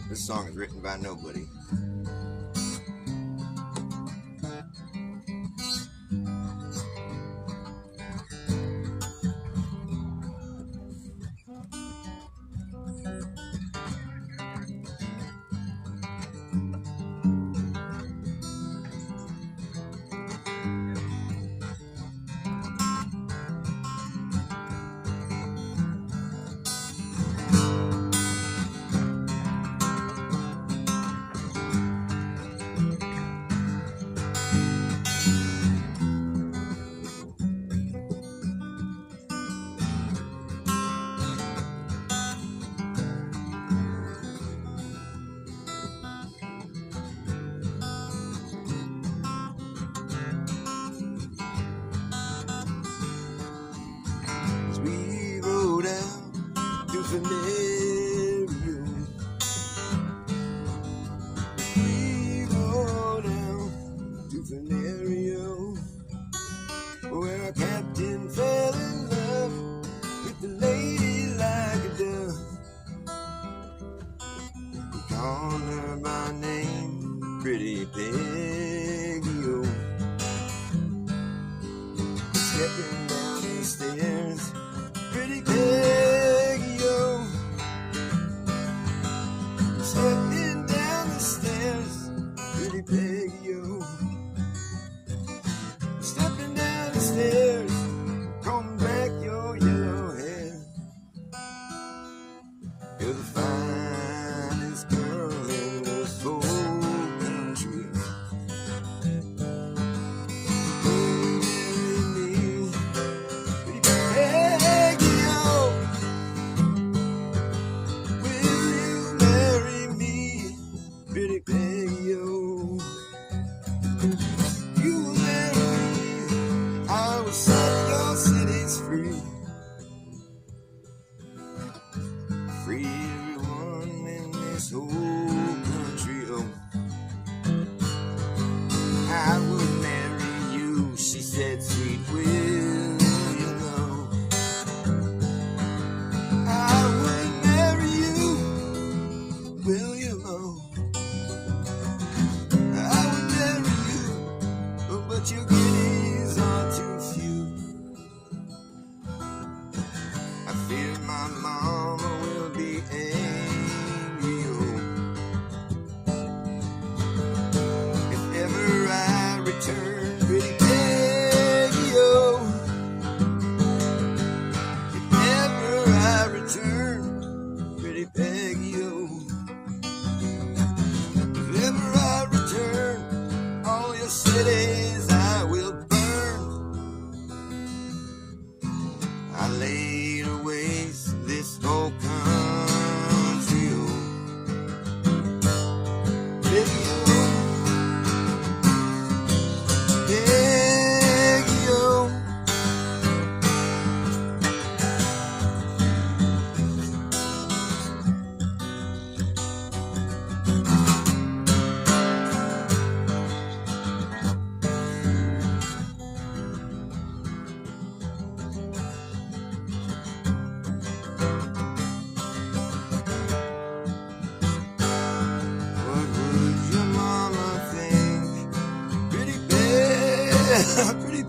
S1: This song is written by nobody. We rode out to Venerio. We rode out to Venerio, where our captain fell in love with the lady like a dove. We called her by name, Pretty Peggy-O. Stepping down the stairs, Pretty Peggy-O. Stepping down the stairs, Pretty Peggy-O. Stepping down the stairs, comb back your yellow hair. You're the finest girl in this whole country. Pretty Peggy-O, you will marry me. I will set your cities free. Free everyone in this whole country. Oh, I would marry you, she said, sweet will you know. I would marry you, will you know. But your goodies are too few. I fear my mom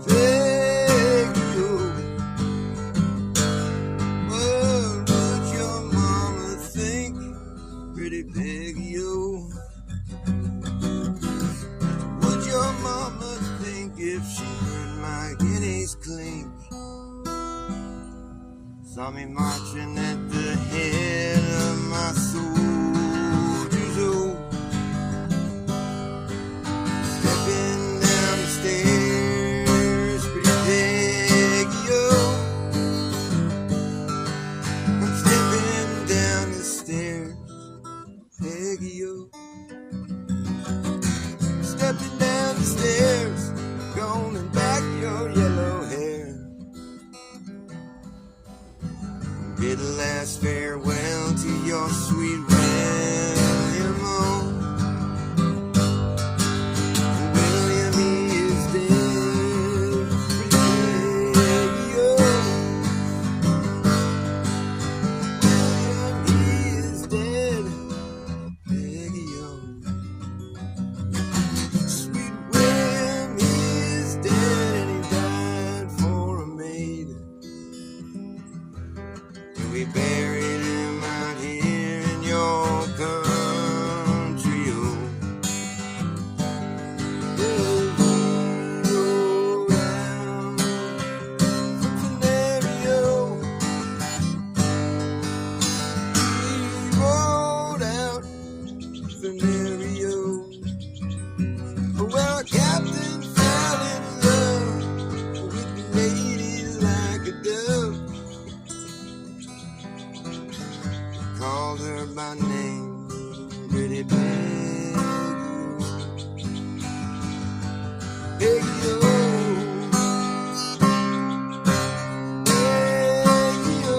S1: Peggy, oh. What would your mama think? Pretty Peggy, oh. Would your mama think if she heard my guineas clink? Saw me marching at the head of my soldiers, oh. Stepping down the stairs, pretty Peggy, oh. I'm stepping down the stairs, Peggy, oh. Stepping down the stairs, combing back your yellow hair. Bid a last farewell to your sweet William, oh. William, he is dead, pretty Peggy, oh. William, he is dead, Peggy, oh. Sweet William, he is dead, and he died for a maid. And we buried him out here in your country, oh. Roll down from Canario. We rolled out Canario. Well, Captain fell in love with the lady like a dove. Called her by name, pretty Peggy, Peggy, oh. Peggy, oh.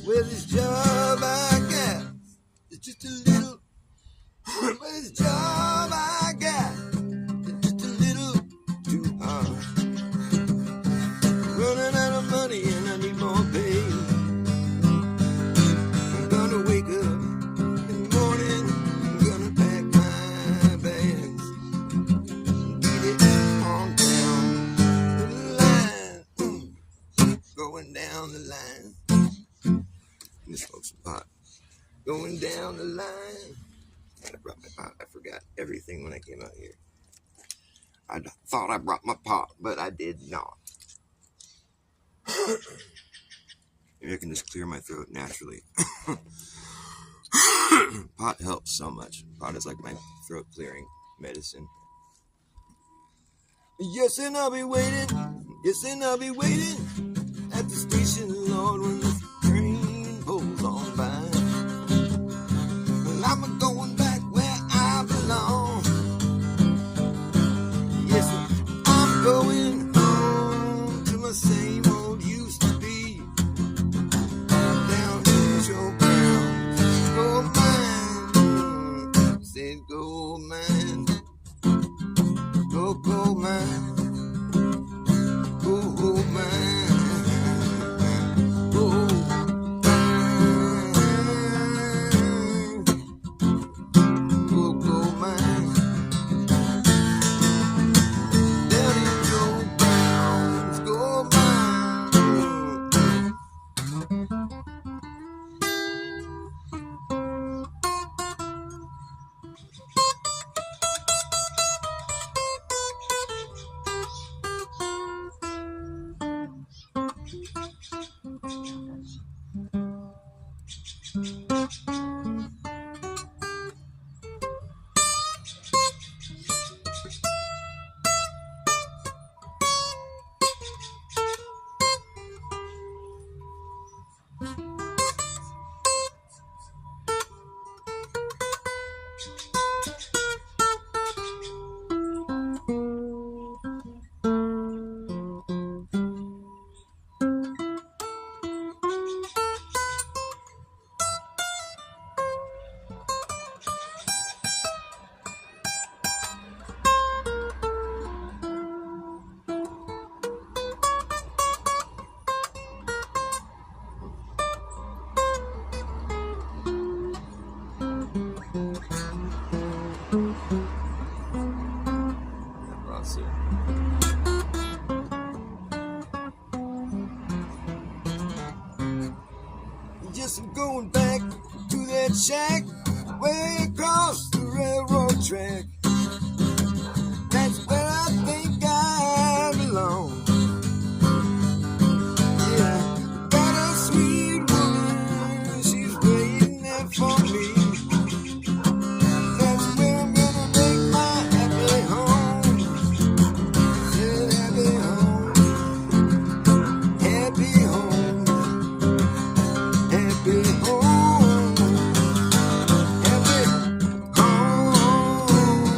S1: Well, this job I got is just a little. Well, this job I got is just a little too hard. Running out of money and I need more pay. I'm gonna wake up in the morning. I'm gonna pack my bags and get it on down the line. Going down the line. going down the line. I brought my pot. I forgot everything when I came out here. I thought I brought my pot, but I did not. Maybe I can just clear my throat naturally. Pot helps so much. Pot is like my throat clearing medicine. Yes, and I'll be waiting. Yes, and I'll be waiting at the station, Lord, when the train pulls on by. Well, I'm going back where I belong. Yes, I'm going home to my same old used to be. Down in Joe Brown, gold mine. Said gold mine. Go, gold mine. Go, mine. Go, mine. Go, mine. Down in Joe Brown's gold mine. Just going back to that shack way across the railroad track. That's where I think I belong. Yeah, got a sweet woman, she's waiting there for me. That's where I'm gonna make my happy home. Yeah, happy home. Happy home. Happy home. Happy home.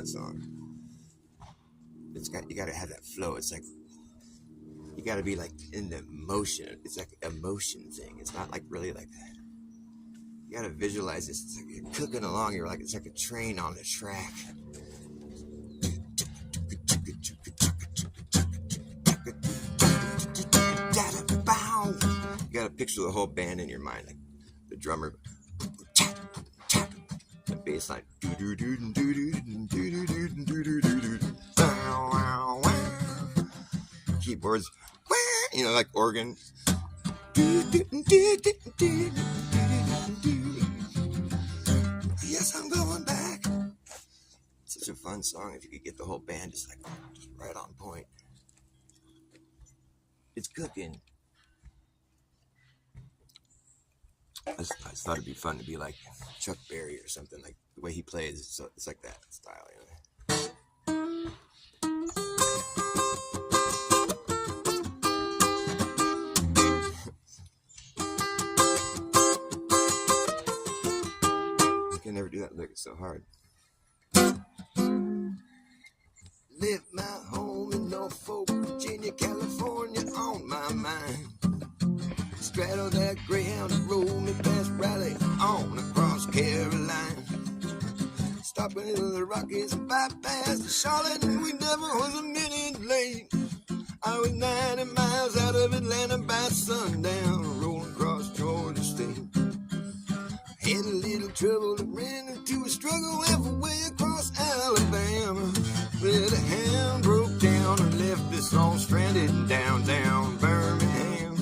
S1: that song. You gotta have that flow. It's like you gotta be like in the motion. It's like a motion thing. It's not like really like that. You gotta visualize this. It's like you're cooking along. You're like it's like a train on the track. You gotta picture the whole band in your mind, like the drummer, the bass line, keyboards, you know, like organ. Yes, I'm going back. It's such a fun song if you could get the whole band just like right on point. It's cooking. I just thought it'd be fun to be like Chuck Berry or something, like the way he plays. So it's like that style, you know. I can never do that lick. It's so hard. Live my home in Norfolk, Virginia, California on my mind. Straddle that Greyhound and roll me past Raleigh on across Carolina. Stopping in the Rockies and bypass to Charlotte, and we never was a minute late. I was 90 miles out of Atlanta by sundown, rolling across Georgia State. Had a little trouble that ran into a struggle halfway across Alabama, where the hand broke down and left us all stranded in downtown Birmingham.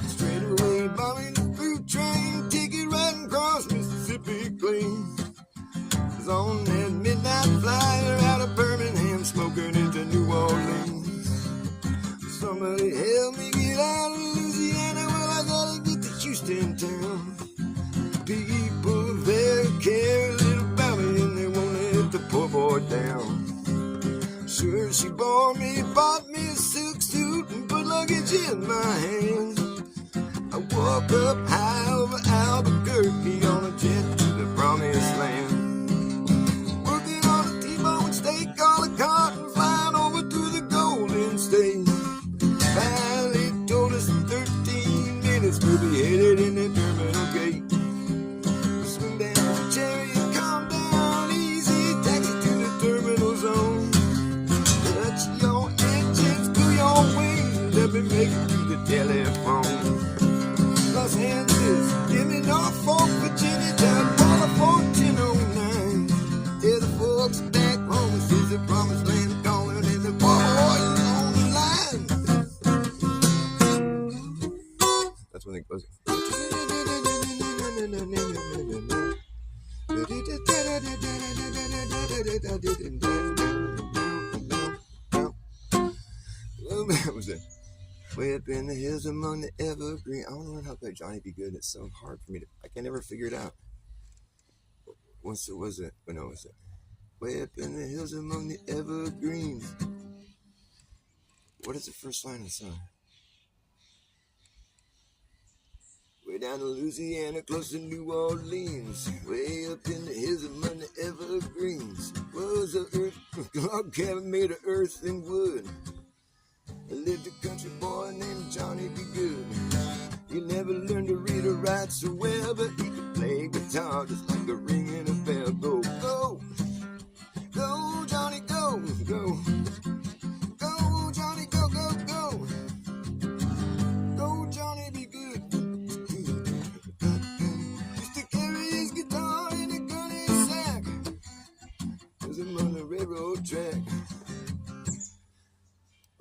S1: Straight away bombing the fruit train, ticket riding across Mississippi clean. Was on that midnight flyer out of Birmingham, smoking into New Orleans. Somebody help me get out of Louisiana, well I gotta get to Houston town. People there care a little about me and they won't let the poor boy down. Sure, she bought me a silk suit and put luggage in my hand. I walk up high over Albuquerque on a jet to the promised land. Working on a T-bone steak on a cotton, flying over to the Golden State. Finally told us in 13 minutes we'll be headed in the terminal gate. Swing down the chariot, calm down, easy, taxi to the terminal zone. Touch your engines, go your way, let me make it to the telephone. Los Angeles, give me Norfolk, Virginia, down California 1009. Tell the folks back home, this is the promised land calling, and the boys on the line. That's when it goes. That was it. Way up in the hills among the evergreen. I don't know how to play Johnny Be Good. It's so hard for me to. I can never figure it out. What's it? Was it? Oh, no, what's it? Way up in the hills among the evergreens. What is the first line of the song? Way down to Louisiana, close to New Orleans. Way up in the hills among the evergreens. Was a log cabin made of earth and wood. I lived a country boy named Johnny Be Good. He never learned to read or write so well, but he could play guitar just like a ringing a bell. Go, go, go, Johnny, go, go. Go, Johnny, go, go, go. Go, Johnny, be good. Used to carry his guitar in a gunny sack. Was him on the railroad track.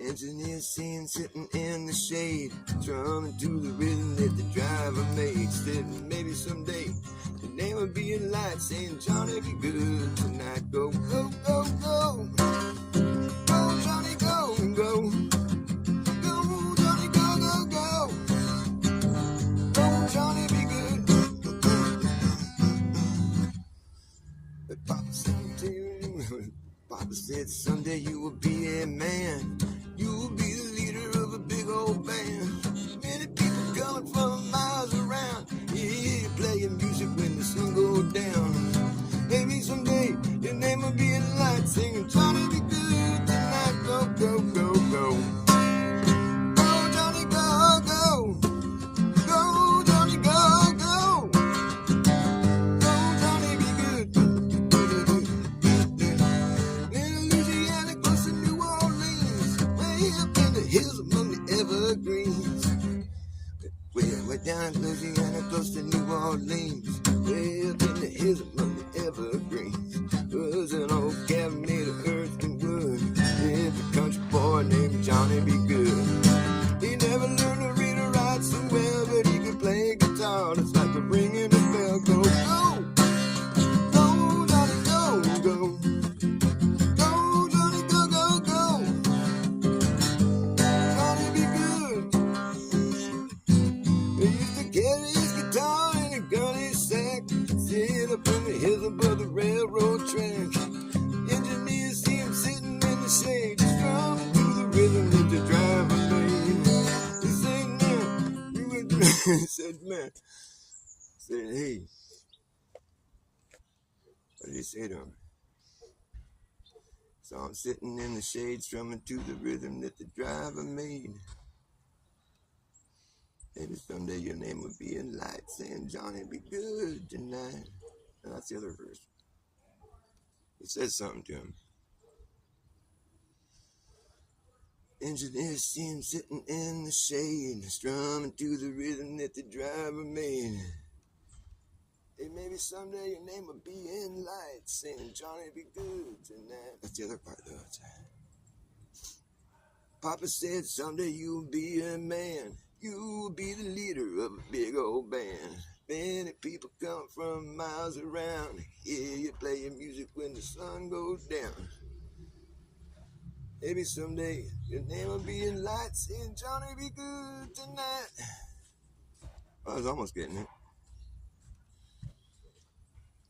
S1: Engineer seen sitting in the shade, drumming to the rhythm that the driver made. Said maybe someday the name would be in light, saying Johnny be good tonight. Go, go, go, go. Go, Johnny, go, go. Go, Johnny, go, go, go. Go, Johnny, be good. But Papa said someday you will be a man. You will be the leader of a big old band. Many people coming from miles around. You hear you playing music when the sun goes down. Maybe someday your name will be in night. Sit up in the hills above the railroad track. Engineers see him sitting in the shade, strumming to the rhythm that the driver made. He said, man, you would he said, man, said, hey, what did he say to him? So I'm sitting in the shade, strumming to the rhythm that the driver made. Maybe someday your name will be in lights, saying, Johnny, be good tonight. And that's the other verse. He says something to him. Engineers see him sitting in the shade, strumming to the rhythm that the driver made. Hey, maybe someday your name will be in lights, saying, Johnny, be good tonight. That's the other part, though. Papa said, someday you'll be a man. You will be the leader of a big old band. Many people come from miles around. Hear you play your music when the sun goes down. Maybe someday your name will be in lights, saying, Johnny, be good tonight. I was almost getting it.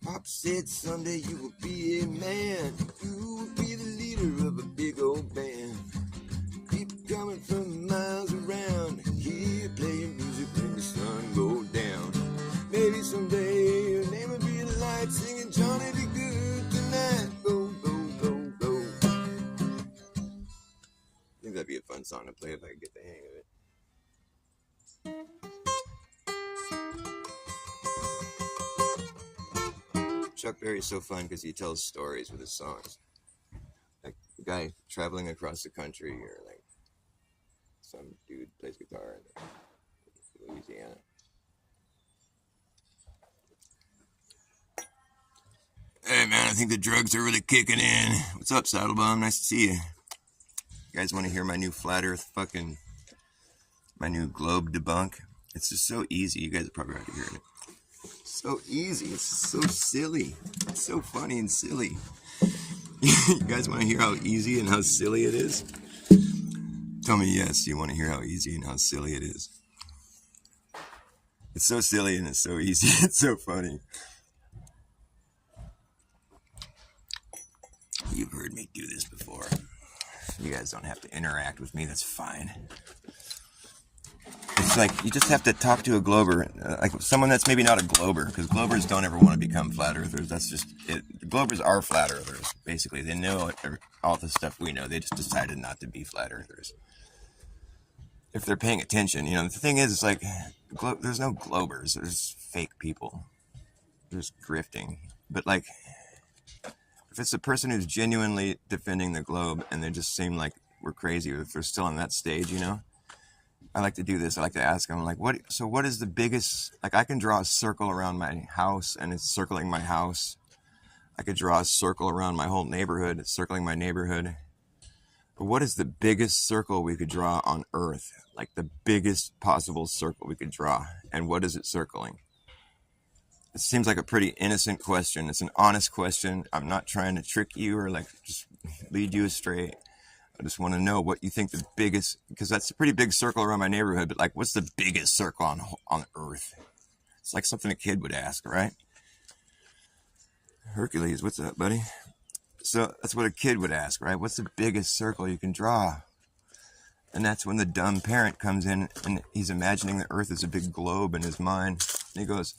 S1: Pop said someday you will be a man. You will be the leader of a big old band. People coming from miles around. Hear you playing music when the sun goes down. Maybe someday your name will be in lights, singing, Johnny, be good tonight. Go, go, go, go. I think that'd be a fun song to play if I could get the hang of it. Chuck Berry's so fun because he tells stories with his songs. Like a guy traveling across the country, or like some dude plays guitar in Louisiana. Hey man, I think the drugs are really kicking in. What's up, Saddlebum? Nice to see you. You guys want to hear my new flat earth my new globe debunk? It's just so easy. You guys are probably already hearing it. So easy. It's so silly. It's so funny and silly. You guys want to hear how easy and how silly it is? Tell me yes, you want to hear how easy and how silly it is. It's so silly and it's so easy. It's so funny. You've heard me do this before. You guys don't have to interact with me. That's fine. It's like you just have to talk to a glober, like someone that's maybe not a glober, because globers don't ever want to become flat earthers. That's just it. The globers are flat earthers, basically. They know all the stuff we know. They just decided not to be flat earthers. If they're paying attention, the thing is, it's like there's no globers. There's fake people. There's grifting. But like, if it's a person who's genuinely defending the globe and they just seem like we're crazy, if they're still on that stage, I like to do this. I like to ask them, like, what is the biggest, like, I can draw a circle around my house and it's circling my house. I could draw a circle around my whole neighborhood. It's circling my neighborhood. But what is the biggest circle we could draw on Earth? Like the biggest possible circle we could draw. And what is it circling? It seems like a pretty innocent question. It's an honest question. I'm not trying to trick you or like just lead you astray. I just want to know what you think the biggest, because that's a pretty big circle around my neighborhood, but like, what's the biggest circle on Earth? It's like something a kid would ask, right? Hercules, what's up, buddy? So that's what a kid would ask, right? What's the biggest circle you can draw? And that's when the dumb parent comes in and he's imagining the Earth is a big globe in his mind. And he goes,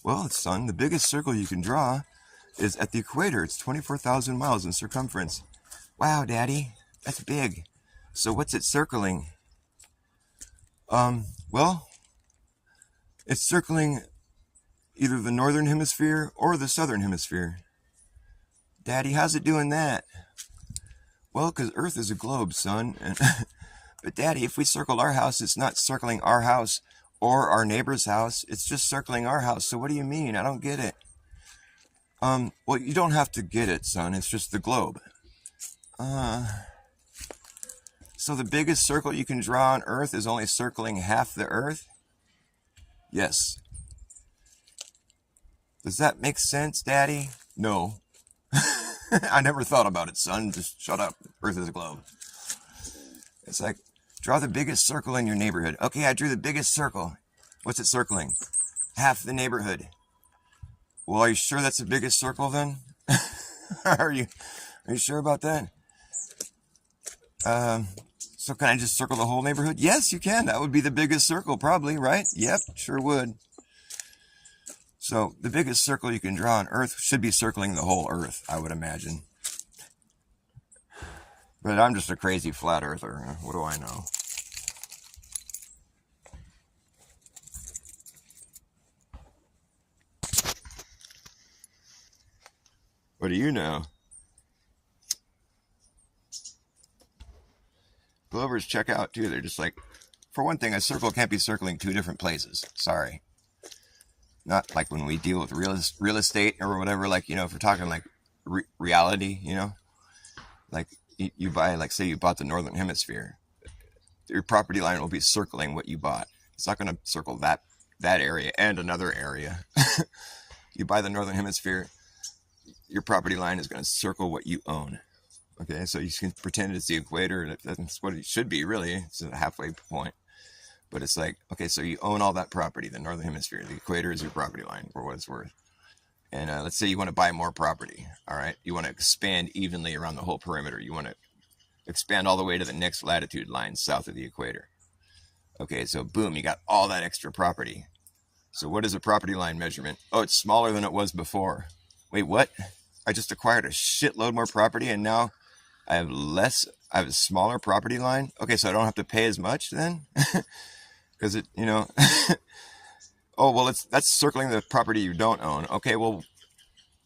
S1: well, son, the biggest circle you can draw is at the equator. It's 24,000 miles in circumference. Wow, Daddy. That's big. So what's it circling? Well, it's circling either the northern hemisphere or the southern hemisphere. Daddy, how's it doing that? Well, because Earth is a globe, son. But Daddy, if we circled our house, it's not circling our house or our neighbor's house. It's just circling our house. So what do you mean? I don't get it. Well, you don't have to get it, son. It's just the globe. So the biggest circle you can draw on Earth is only circling half the Earth? Yes. Does that make sense, Daddy? No. I never thought about it, son. Just shut up. Earth is a globe. It's like, draw the biggest circle in your neighborhood. Okay, I drew the biggest circle. What's it circling? Half the neighborhood. Well, are you sure that's the biggest circle then? are you are you sure about that? Um, so can I just circle the whole neighborhood? Yes, you can. That would be the biggest circle, probably, right? Yep, sure would. So the biggest circle you can draw on Earth should be circling the whole Earth, I would imagine. But I'm just a crazy flat earther. What do I know? What do you know? Glovers check out too. They're just like, for one thing, a circle can't be circling two different places. Sorry. Not like when we deal with real estate or whatever. Like, if we're talking like reality, like you buy, like say you bought the Northern Hemisphere, your property line will be circling what you bought. It's not going to circle that area and another area. You buy the Northern Hemisphere, your property line is going to circle what you own. Okay, so you can pretend it's the equator, and that's what it should be, really. It's a halfway point. But it's like, okay, so you own all that property, the Northern Hemisphere. The equator is your property line, for what it's worth. And let's say you want to buy more property, all right? You want to expand evenly around the whole perimeter. You want to expand all the way to the next latitude line south of the equator. Okay, so boom, you got all that extra property. So what is a property line measurement? Oh, it's smaller than it was before. Wait, what? I just acquired a shitload more property, and now I have a smaller property line. Okay, so I don't have to pay as much then? Because oh, well, that's circling the property you don't own. Okay, well,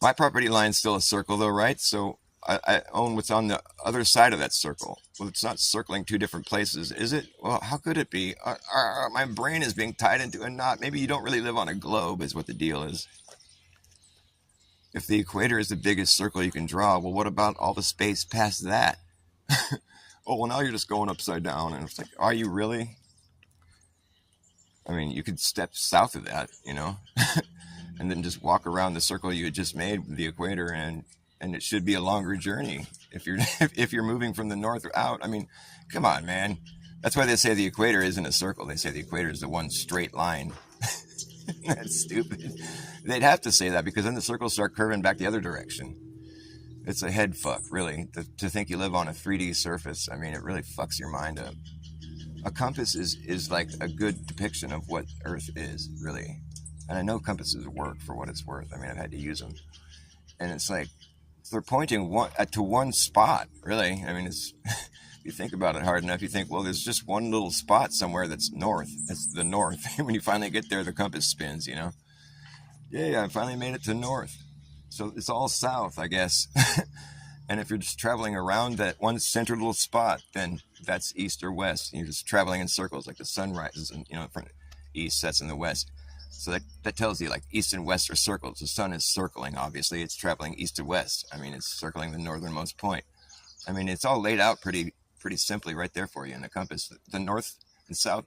S1: my property line's still a circle though, right? So I own what's on the other side of that circle. Well, it's not circling two different places, is it? Well, how could it be? My brain is being tied into a knot. Maybe you don't really live on a globe is what the deal is. If the equator is the biggest circle you can draw, well, what about all the space past that? Oh, well, now you're just going upside down. And it's like, are you really? I mean, you could step south of that, and then just walk around the circle you had just made with the equator, and it should be a longer journey if you're if you're moving from the north out. I mean, come on, man. That's why they say the equator isn't a circle. They say the equator is the one straight line. That's stupid. They'd have to say that because then the circles start curving back the other direction. It's a head fuck, really, to think you live on a 3D surface. I mean, it really fucks your mind up. A compass is like a good depiction of what Earth is, really. And I know compasses work for what it's worth. I mean, I've had to use them. And it's like, they're pointing to one spot, really. I mean, it's if you think about it hard enough, you think, well, there's just one little spot somewhere that's north. That's the north. When you finally get there, the compass spins, Yeah, I finally made it to north. So it's all south, I guess. And if you're just traveling around that one centered little spot, then that's east or west. And you're just traveling in circles, like the sun rises and, from east, sets in the west. So that tells you like east and west are circles. The sun is circling, obviously. It's traveling east to west. I mean, it's circling the northernmost point. I mean, it's all laid out pretty simply right there for you in the compass. The north and south,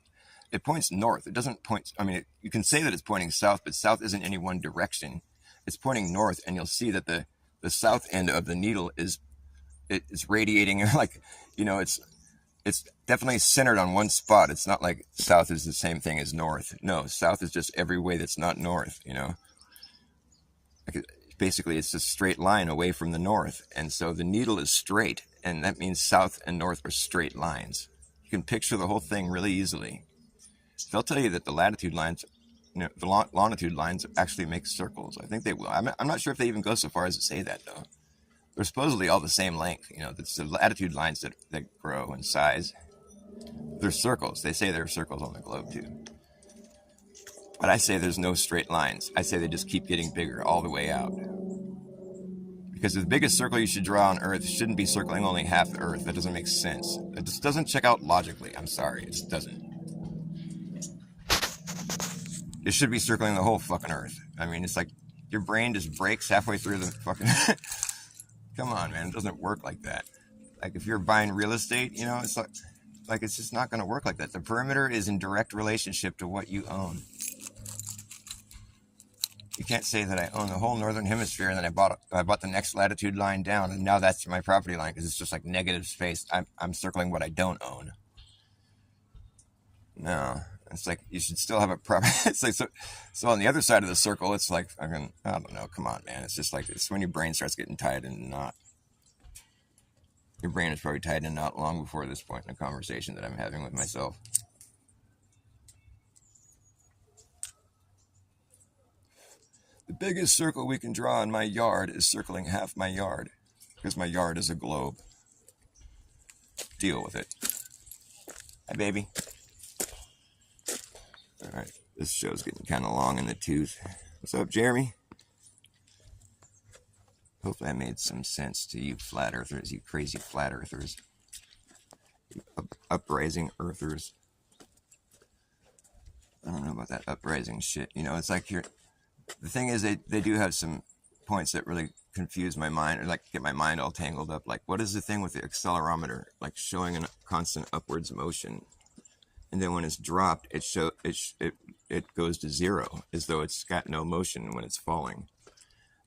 S1: it points north. It doesn't point, I mean, you can say that it's pointing south, but south isn't any one direction. It's pointing north, and you'll see that the south end of the needle is radiating like, it's definitely centered on one spot. It's not like south is the same thing as north. No, south is just every way that's not north, Like basically, it's a straight line away from the north. And so the needle is straight, and that means south and north are straight lines. You can picture the whole thing really easily. They'll tell you that the latitude lines, the longitude lines actually make circles. I think they will. I'm not sure if they even go so far as to say that, though. They're supposedly all the same length. It's the latitude lines that grow in size. They're circles. They say there are circles on the globe, too. But I say there's no straight lines. I say they just keep getting bigger all the way out. Because the biggest circle you should draw on Earth shouldn't be circling only half the Earth. That doesn't make sense. It just doesn't check out logically. I'm sorry. It just doesn't. It should be circling the whole fucking Earth. I mean, it's like your brain just breaks halfway through the fucking... Come on, man. It doesn't work like that. Like if you're buying real estate, it's like it's just not going to work like that. The perimeter is in direct relationship to what you own. You can't say that I own the whole northern hemisphere and then I bought the next latitude line down and now that's my property line because it's just like negative space. I'm circling what I don't own. No, It's like you should still have a preference. It's like so on the other side of the circle, it's like I don't know. Come on, man. It's just like it's when your brain starts getting tied in a knot. Your brain is probably tied in a knot long before this point in the conversation that I'm having with myself. The biggest circle we can draw in my yard is circling half my yard, because my yard is a globe. Deal with it. Hi, baby. All right, this show's getting kind of long in the tooth. What's up, Jeremy? Hopefully I made some sense to you flat earthers, you crazy flat earthers. You uprising earthers. I don't know about that uprising shit. You know, it's like the thing is they do have some points that really confuse my mind, or like get my mind all tangled up. Like, what is the thing with the accelerometer? Like showing a constant upwards motion. And then when it's dropped, it goes to zero, as though it's got no motion when it's falling.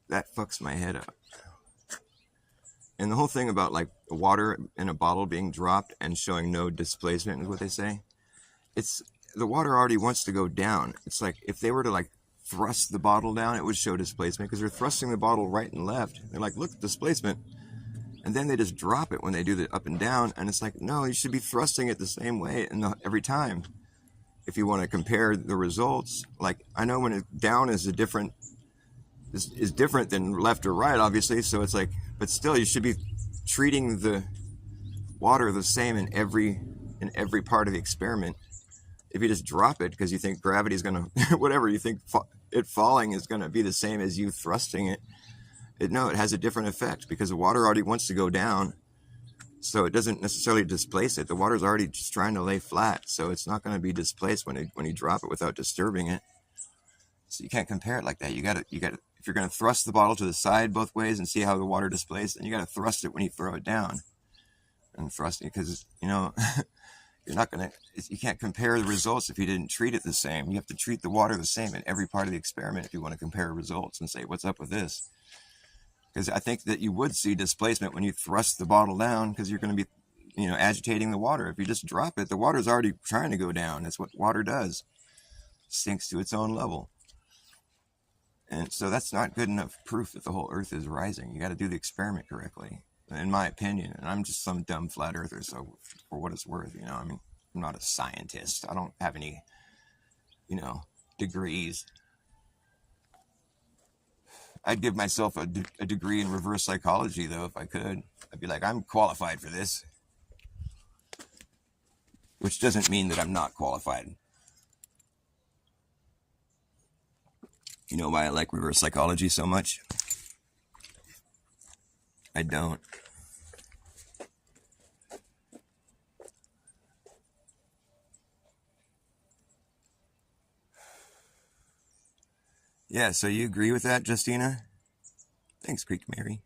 S1: That fucks my head up. And the whole thing about like water in a bottle being dropped and showing no displacement is what they say. It's the water already wants to go down. It's like if they were to like thrust the bottle down, it would show displacement because they're thrusting the bottle right and left. They're like, look, displacement. And then they just drop it when they do the up and down. And it's like, no, you should be thrusting it the same way every time. If you want to compare the results, like I know when it down is different than left or right, obviously. So it's like, but still, you should be treating the water the same in every part of the experiment. If you just drop it because you think gravity is going to, whatever you think it falling is going to be the same as you thrusting it. No, it has a different effect because the water already wants to go down. So it doesn't necessarily displace it. The water's already just trying to lay flat. So it's not going to be displaced when you drop it without disturbing it. So you can't compare it like that. You got to, if you're going to thrust the bottle to the side both ways and see how the water displaces, then you got to thrust it when you throw it down. And thrust it because, you know, you can't compare the results if you didn't treat it the same. You have to treat the water the same in every part of the experiment if you want to compare results and say, what's up with this? Because I think that you would see displacement when you thrust the bottle down because you're going to be, you know, agitating the water. If you just drop it, the water's already trying to go down. That's what water does. Sinks to its own level. And so that's not good enough proof that the whole earth is rising. You got to do the experiment correctly, in my opinion. And I'm just some dumb flat earther, so for what it's worth, you know, I mean, I'm not a scientist. I don't have any, you know, degrees. I'd give myself a degree in reverse psychology, though, if I could. I'd be like, I'm qualified for this. Which doesn't mean that I'm not qualified. You know why I like reverse psychology so much? I don't. Yeah, so you agree with that, Justina? Thanks, Greek Mary.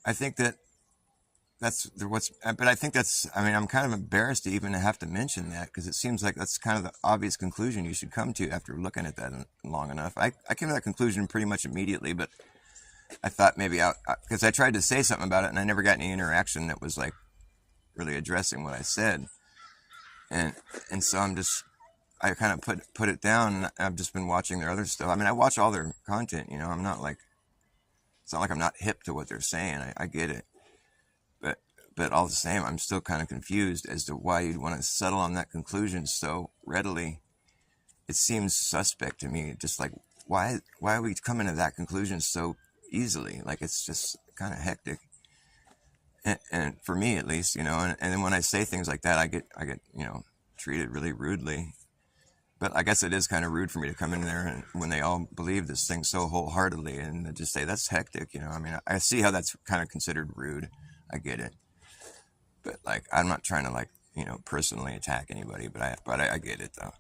S1: I think but I think I'm kind of embarrassed to even have to mention that because it seems like that's kind of the obvious conclusion you should come to after looking at that long enough. I came to that conclusion pretty much immediately, but I thought maybe because I tried to say something about it and I never got any interaction that was like really addressing what I said. And so I kind of put it down, and I've just been watching their other stuff. I mean, I watch all their content, you know. I'm not like, it's not like I'm not hip to what they're saying. I get it. But all the same, I'm still kind of confused as to why you'd want to settle on that conclusion so readily. It seems suspect to me. Just like, why are we coming to that conclusion so easily? Like, it's just kind of hectic. And for me, at least, you know, and then when I say things like that, I get, you know, treated really rudely. But I guess it is kind of rude for me to come in there and when they all believe this thing so wholeheartedly and just say, that's hectic, you know. I mean, I see how that's kind of considered rude. I get it. But, like, I'm not trying to, like, you know, personally attack anybody, but I get it, though.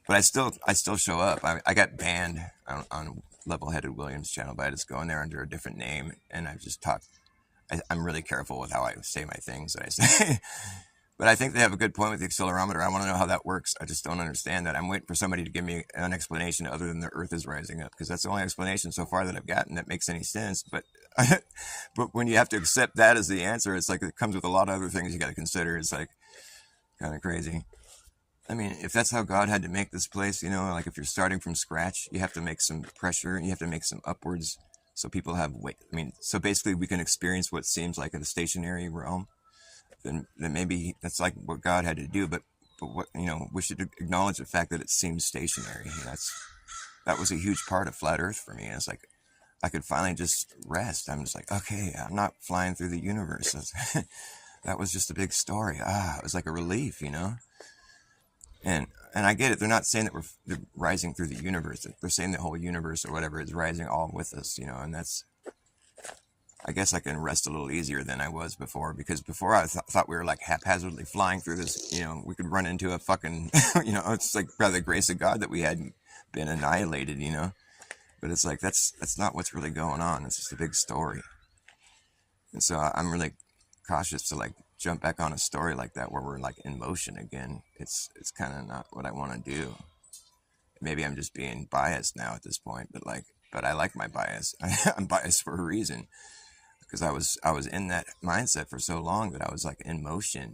S1: But I still show up. I got banned on Level-Headed Williams' channel, but I just go in there under a different name, and I just talk. I'm really careful with how I say my things that I say. But I think they have a good point with the accelerometer. I want to know how that works. I just don't understand that. I'm waiting for somebody to give me an explanation other than the Earth is rising up, because that's the only explanation so far that I've gotten that makes any sense. But but when you have to accept that as the answer, it's like it comes with a lot of other things you got to consider. It's like kind of crazy. I mean, if that's how God had to make this place, like if you're starting from scratch, you have to make some pressure and you have to make some upwards so people have weight. I mean, so basically we can experience what seems like a stationary realm. Then maybe that's like what God had to do. But what we should acknowledge the fact that it seems stationary. That was a huge part of flat Earth for me. It's like I could finally just rest. I'm just like, okay, I'm not flying through the universe. That was just a big story. It was like a relief. And I get it. They're not saying that they're rising through the universe. They're saying the whole universe or whatever is rising all with us. And that's, I guess I can rest a little easier than I was before, because before I thought we were like haphazardly flying through this. We could run into a fucking, it's like by the grace of God that we hadn't been annihilated. But it's like that's not what's really going on. It's just a big story. And so I'm really cautious to like jump back on a story like that where we're like in motion again. It's kind of not what I want to do. Maybe I'm just being biased now at this point, but I like my bias. I'm biased for a reason, because I was in that mindset for so long that I was like in motion.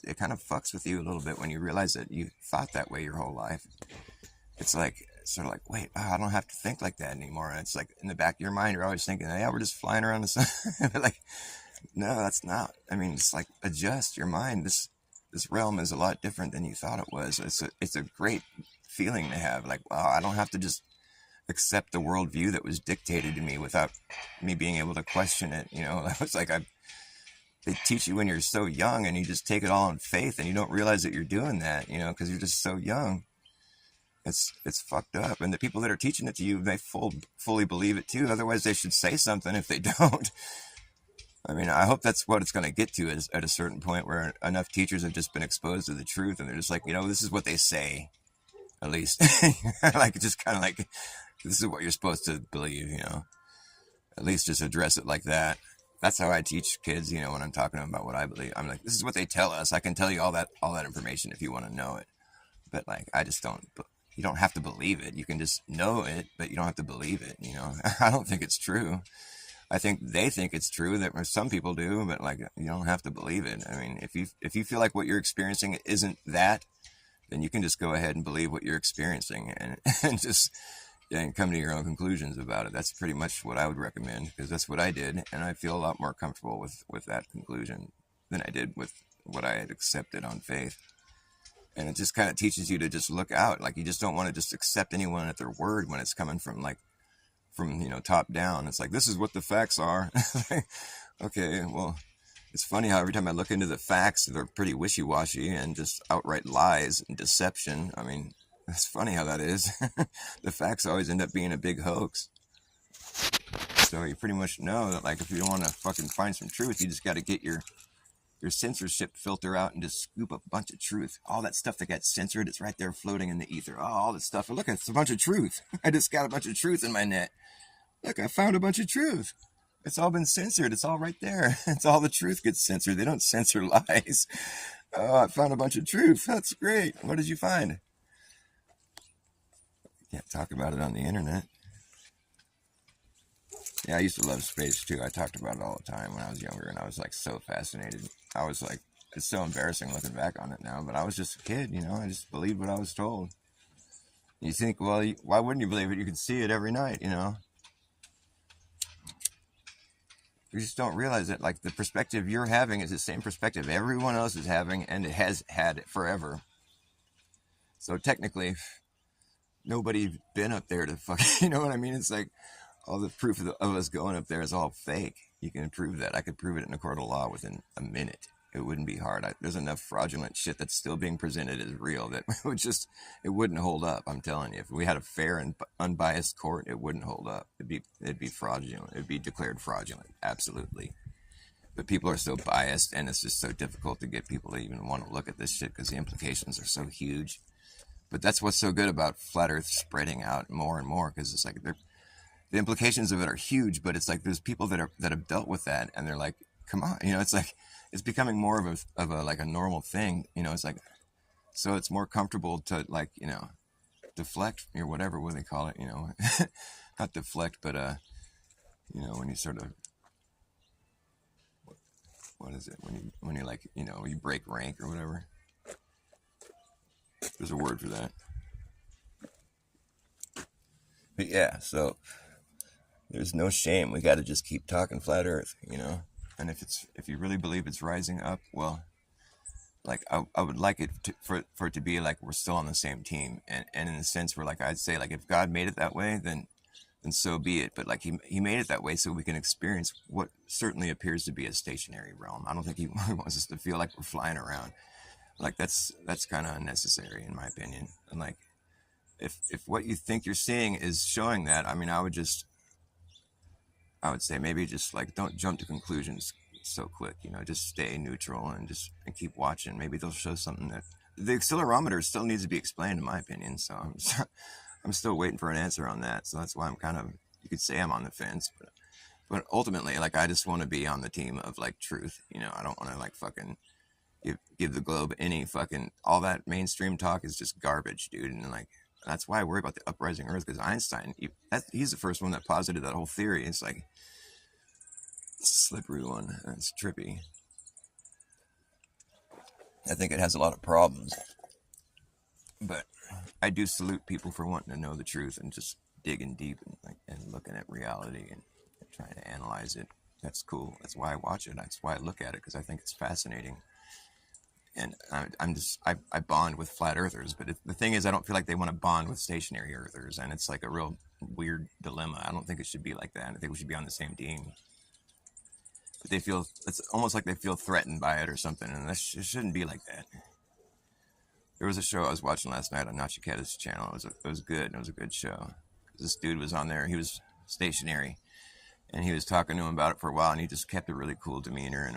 S1: It kind of fucks with you a little bit when you realize that you thought that way your whole life. It's like sort of like, wait, I don't have to think like that anymore. And it's like in the back of your mind, you're always thinking, yeah, we're just flying around the sun. Like, no, that's not. I mean, it's like adjust your mind. This realm is a lot different than you thought it was. It's a great feeling to have. Like, wow, I don't have to just accept the worldview that was dictated to me without me being able to question it. It's like they teach you when you're so young, and you just take it all in faith, and you don't realize that you're doing that. Because you're just so young. It's fucked up, and the people that are teaching it to you, they fully believe it too. Otherwise, they should say something if they don't. I mean, I hope that's what it's going to get to, is at a certain point where enough teachers have just been exposed to the truth, and they're just like, this is what they say, at least. Like, just kind of like, this is what you're supposed to believe. At least just address it like that. That's how I teach kids, when I'm talking about what I believe. I'm like, this is what they tell us. I can tell you all that information if you want to know it. But like, I just don't. You don't have to believe it. You can just know it, but you don't have to believe it. I don't think it's true. I think they think it's true, that some people do, but like, you don't have to believe it. I mean, if you feel like what you're experiencing isn't that, then you can just go ahead and believe what you're experiencing, and just and come to your own conclusions about it. That's pretty much what I would recommend, because that's what I did, and I feel a lot more comfortable with that conclusion than I did with what I had accepted on faith. And it just kind of teaches you to just look out. Like, you just don't want to just accept anyone at their word when it's coming from top down. It's like, this is what the facts are. Okay, well, it's funny how every time I look into the facts, they're pretty wishy-washy and just outright lies and deception. I mean, it's funny how that is. The facts always end up being a big hoax. So you pretty much know that, like, if you don't want to fucking find some truth, you just got to get your censorship filter out and just scoop up a bunch of truth. All that stuff that got censored, it's right there floating in the ether. Oh, all this stuff. Look, it's a bunch of truth. I just got a bunch of truth in my net. Look, I found a bunch of truth. It's all been censored. It's all right there. It's all the truth gets censored. They don't censor lies. Oh, I found a bunch of truth. That's great. What did you find? Can't talk about it on the internet. Yeah, I used to love space too. I talked about it all the time when I was younger, and I was like so fascinated. I was like, it's so embarrassing looking back on it now, but I was just a kid, I just believed what I was told. You think, well, why wouldn't you believe it? You could see it every night. You just don't realize that, like, the perspective you're having is the same perspective everyone else is having, and it has had it forever. So technically, nobody's been up there to fuck, you know what I mean? It's like, all the proof of us going up there is all fake. You can prove that. I could prove it in a court of law within a minute. It wouldn't be hard. There's enough fraudulent shit that's still being presented as real that it wouldn't hold up. I'm telling you, if we had a fair and unbiased court, it wouldn't hold up. It'd be fraudulent. It'd be declared fraudulent. Absolutely. But people are so biased, and it's just so difficult to get people to even want to look at this shit because the implications are so huge. But that's what's so good about flat Earth spreading out more and more, because it's like the implications of it are huge, but it's like there's people that have dealt with that, and they're like, come on, it's like it's becoming more of a like a normal thing, it's like, so it's more comfortable to, like, deflect or whatever, what they call it, not deflect, but when you sort of, what is it, when you like, you break rank or whatever. There's a word for that. But yeah, so there's no shame. We got to just keep talking flat Earth, you know. And if you really believe it's rising up, well, like I would like it for it to be like we're still on the same team, and in a sense where like I'd say like if God made it that way, then so be it. But like he made it that way so we can experience what certainly appears to be a stationary realm. I don't think he wants us to feel like we're flying around. Like that's kind of unnecessary in my opinion. And like if what you think you're seeing is showing that, I mean, I would say maybe just like don't jump to conclusions so quick. You know, just stay neutral and keep watching. Maybe they'll show something that the accelerometer still needs to be explained, in my opinion. So I'm still waiting for an answer on that. So that's why I'm kind of, you could say I'm on the fence, but ultimately, like I just want to be on the team of like truth. You know, I don't want to like fucking give the globe any fucking, all that mainstream talk is just garbage, dude. And like that's why I worry about the uprising Earth, because Einstein, he's the first one that posited that whole theory. It's like slippery one. It's trippy. I think it has a lot of problems, but I do salute people for wanting to know the truth and just digging deep and looking at reality and trying to analyze it. That's cool. That's why I watch it. That's why I look at it, because I think it's fascinating. And I bond with flat earthers, but the thing is, I don't feel like they want to bond with stationary earthers, and it's like a real weird dilemma. I don't think it should be like that. I think we should be on the same team. But they feel, it's almost like they feel threatened by it or something, and it shouldn't be like that. There was a show I was watching last night on Nachiketa's channel. It was good. It was a good show. This dude was on there. He was stationary, and he was talking to him about it for a while, and he just kept a really cool demeanor,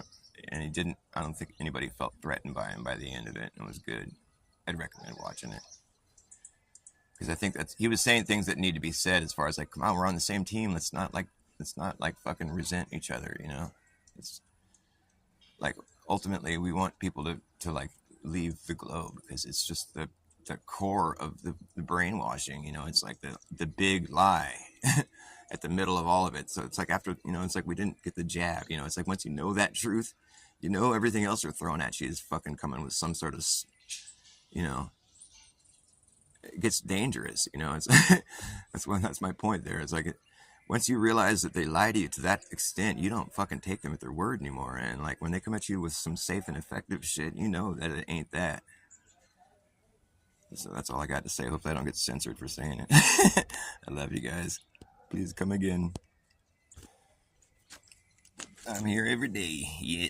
S1: and he didn't. I don't think anybody felt threatened by him by the end of it. It was good. I'd recommend watching it, because I think he was saying things that need to be said as far as like, come on, we're on the same team. Let's not like fucking resent each other. You know, it's like ultimately we want people to like leave the globe, because it's just the core of the brainwashing. You know, it's like the big lie at the middle of all of it. So it's like after, you know, it's like we didn't get the jab. You know, it's like once you know that truth, you know everything else they're throwing at you is fucking coming with some sort of, you know, it gets dangerous. You know, it's that's my point there. It's like once you realize that they lie to you to that extent, you don't fucking take them at their word anymore. And like when they come at you with some safe and effective shit, you know that it ain't that. So that's all I got to say. Hopefully I don't get censored for saying it. I love you guys. Please come again. I'm here every day. Yeah.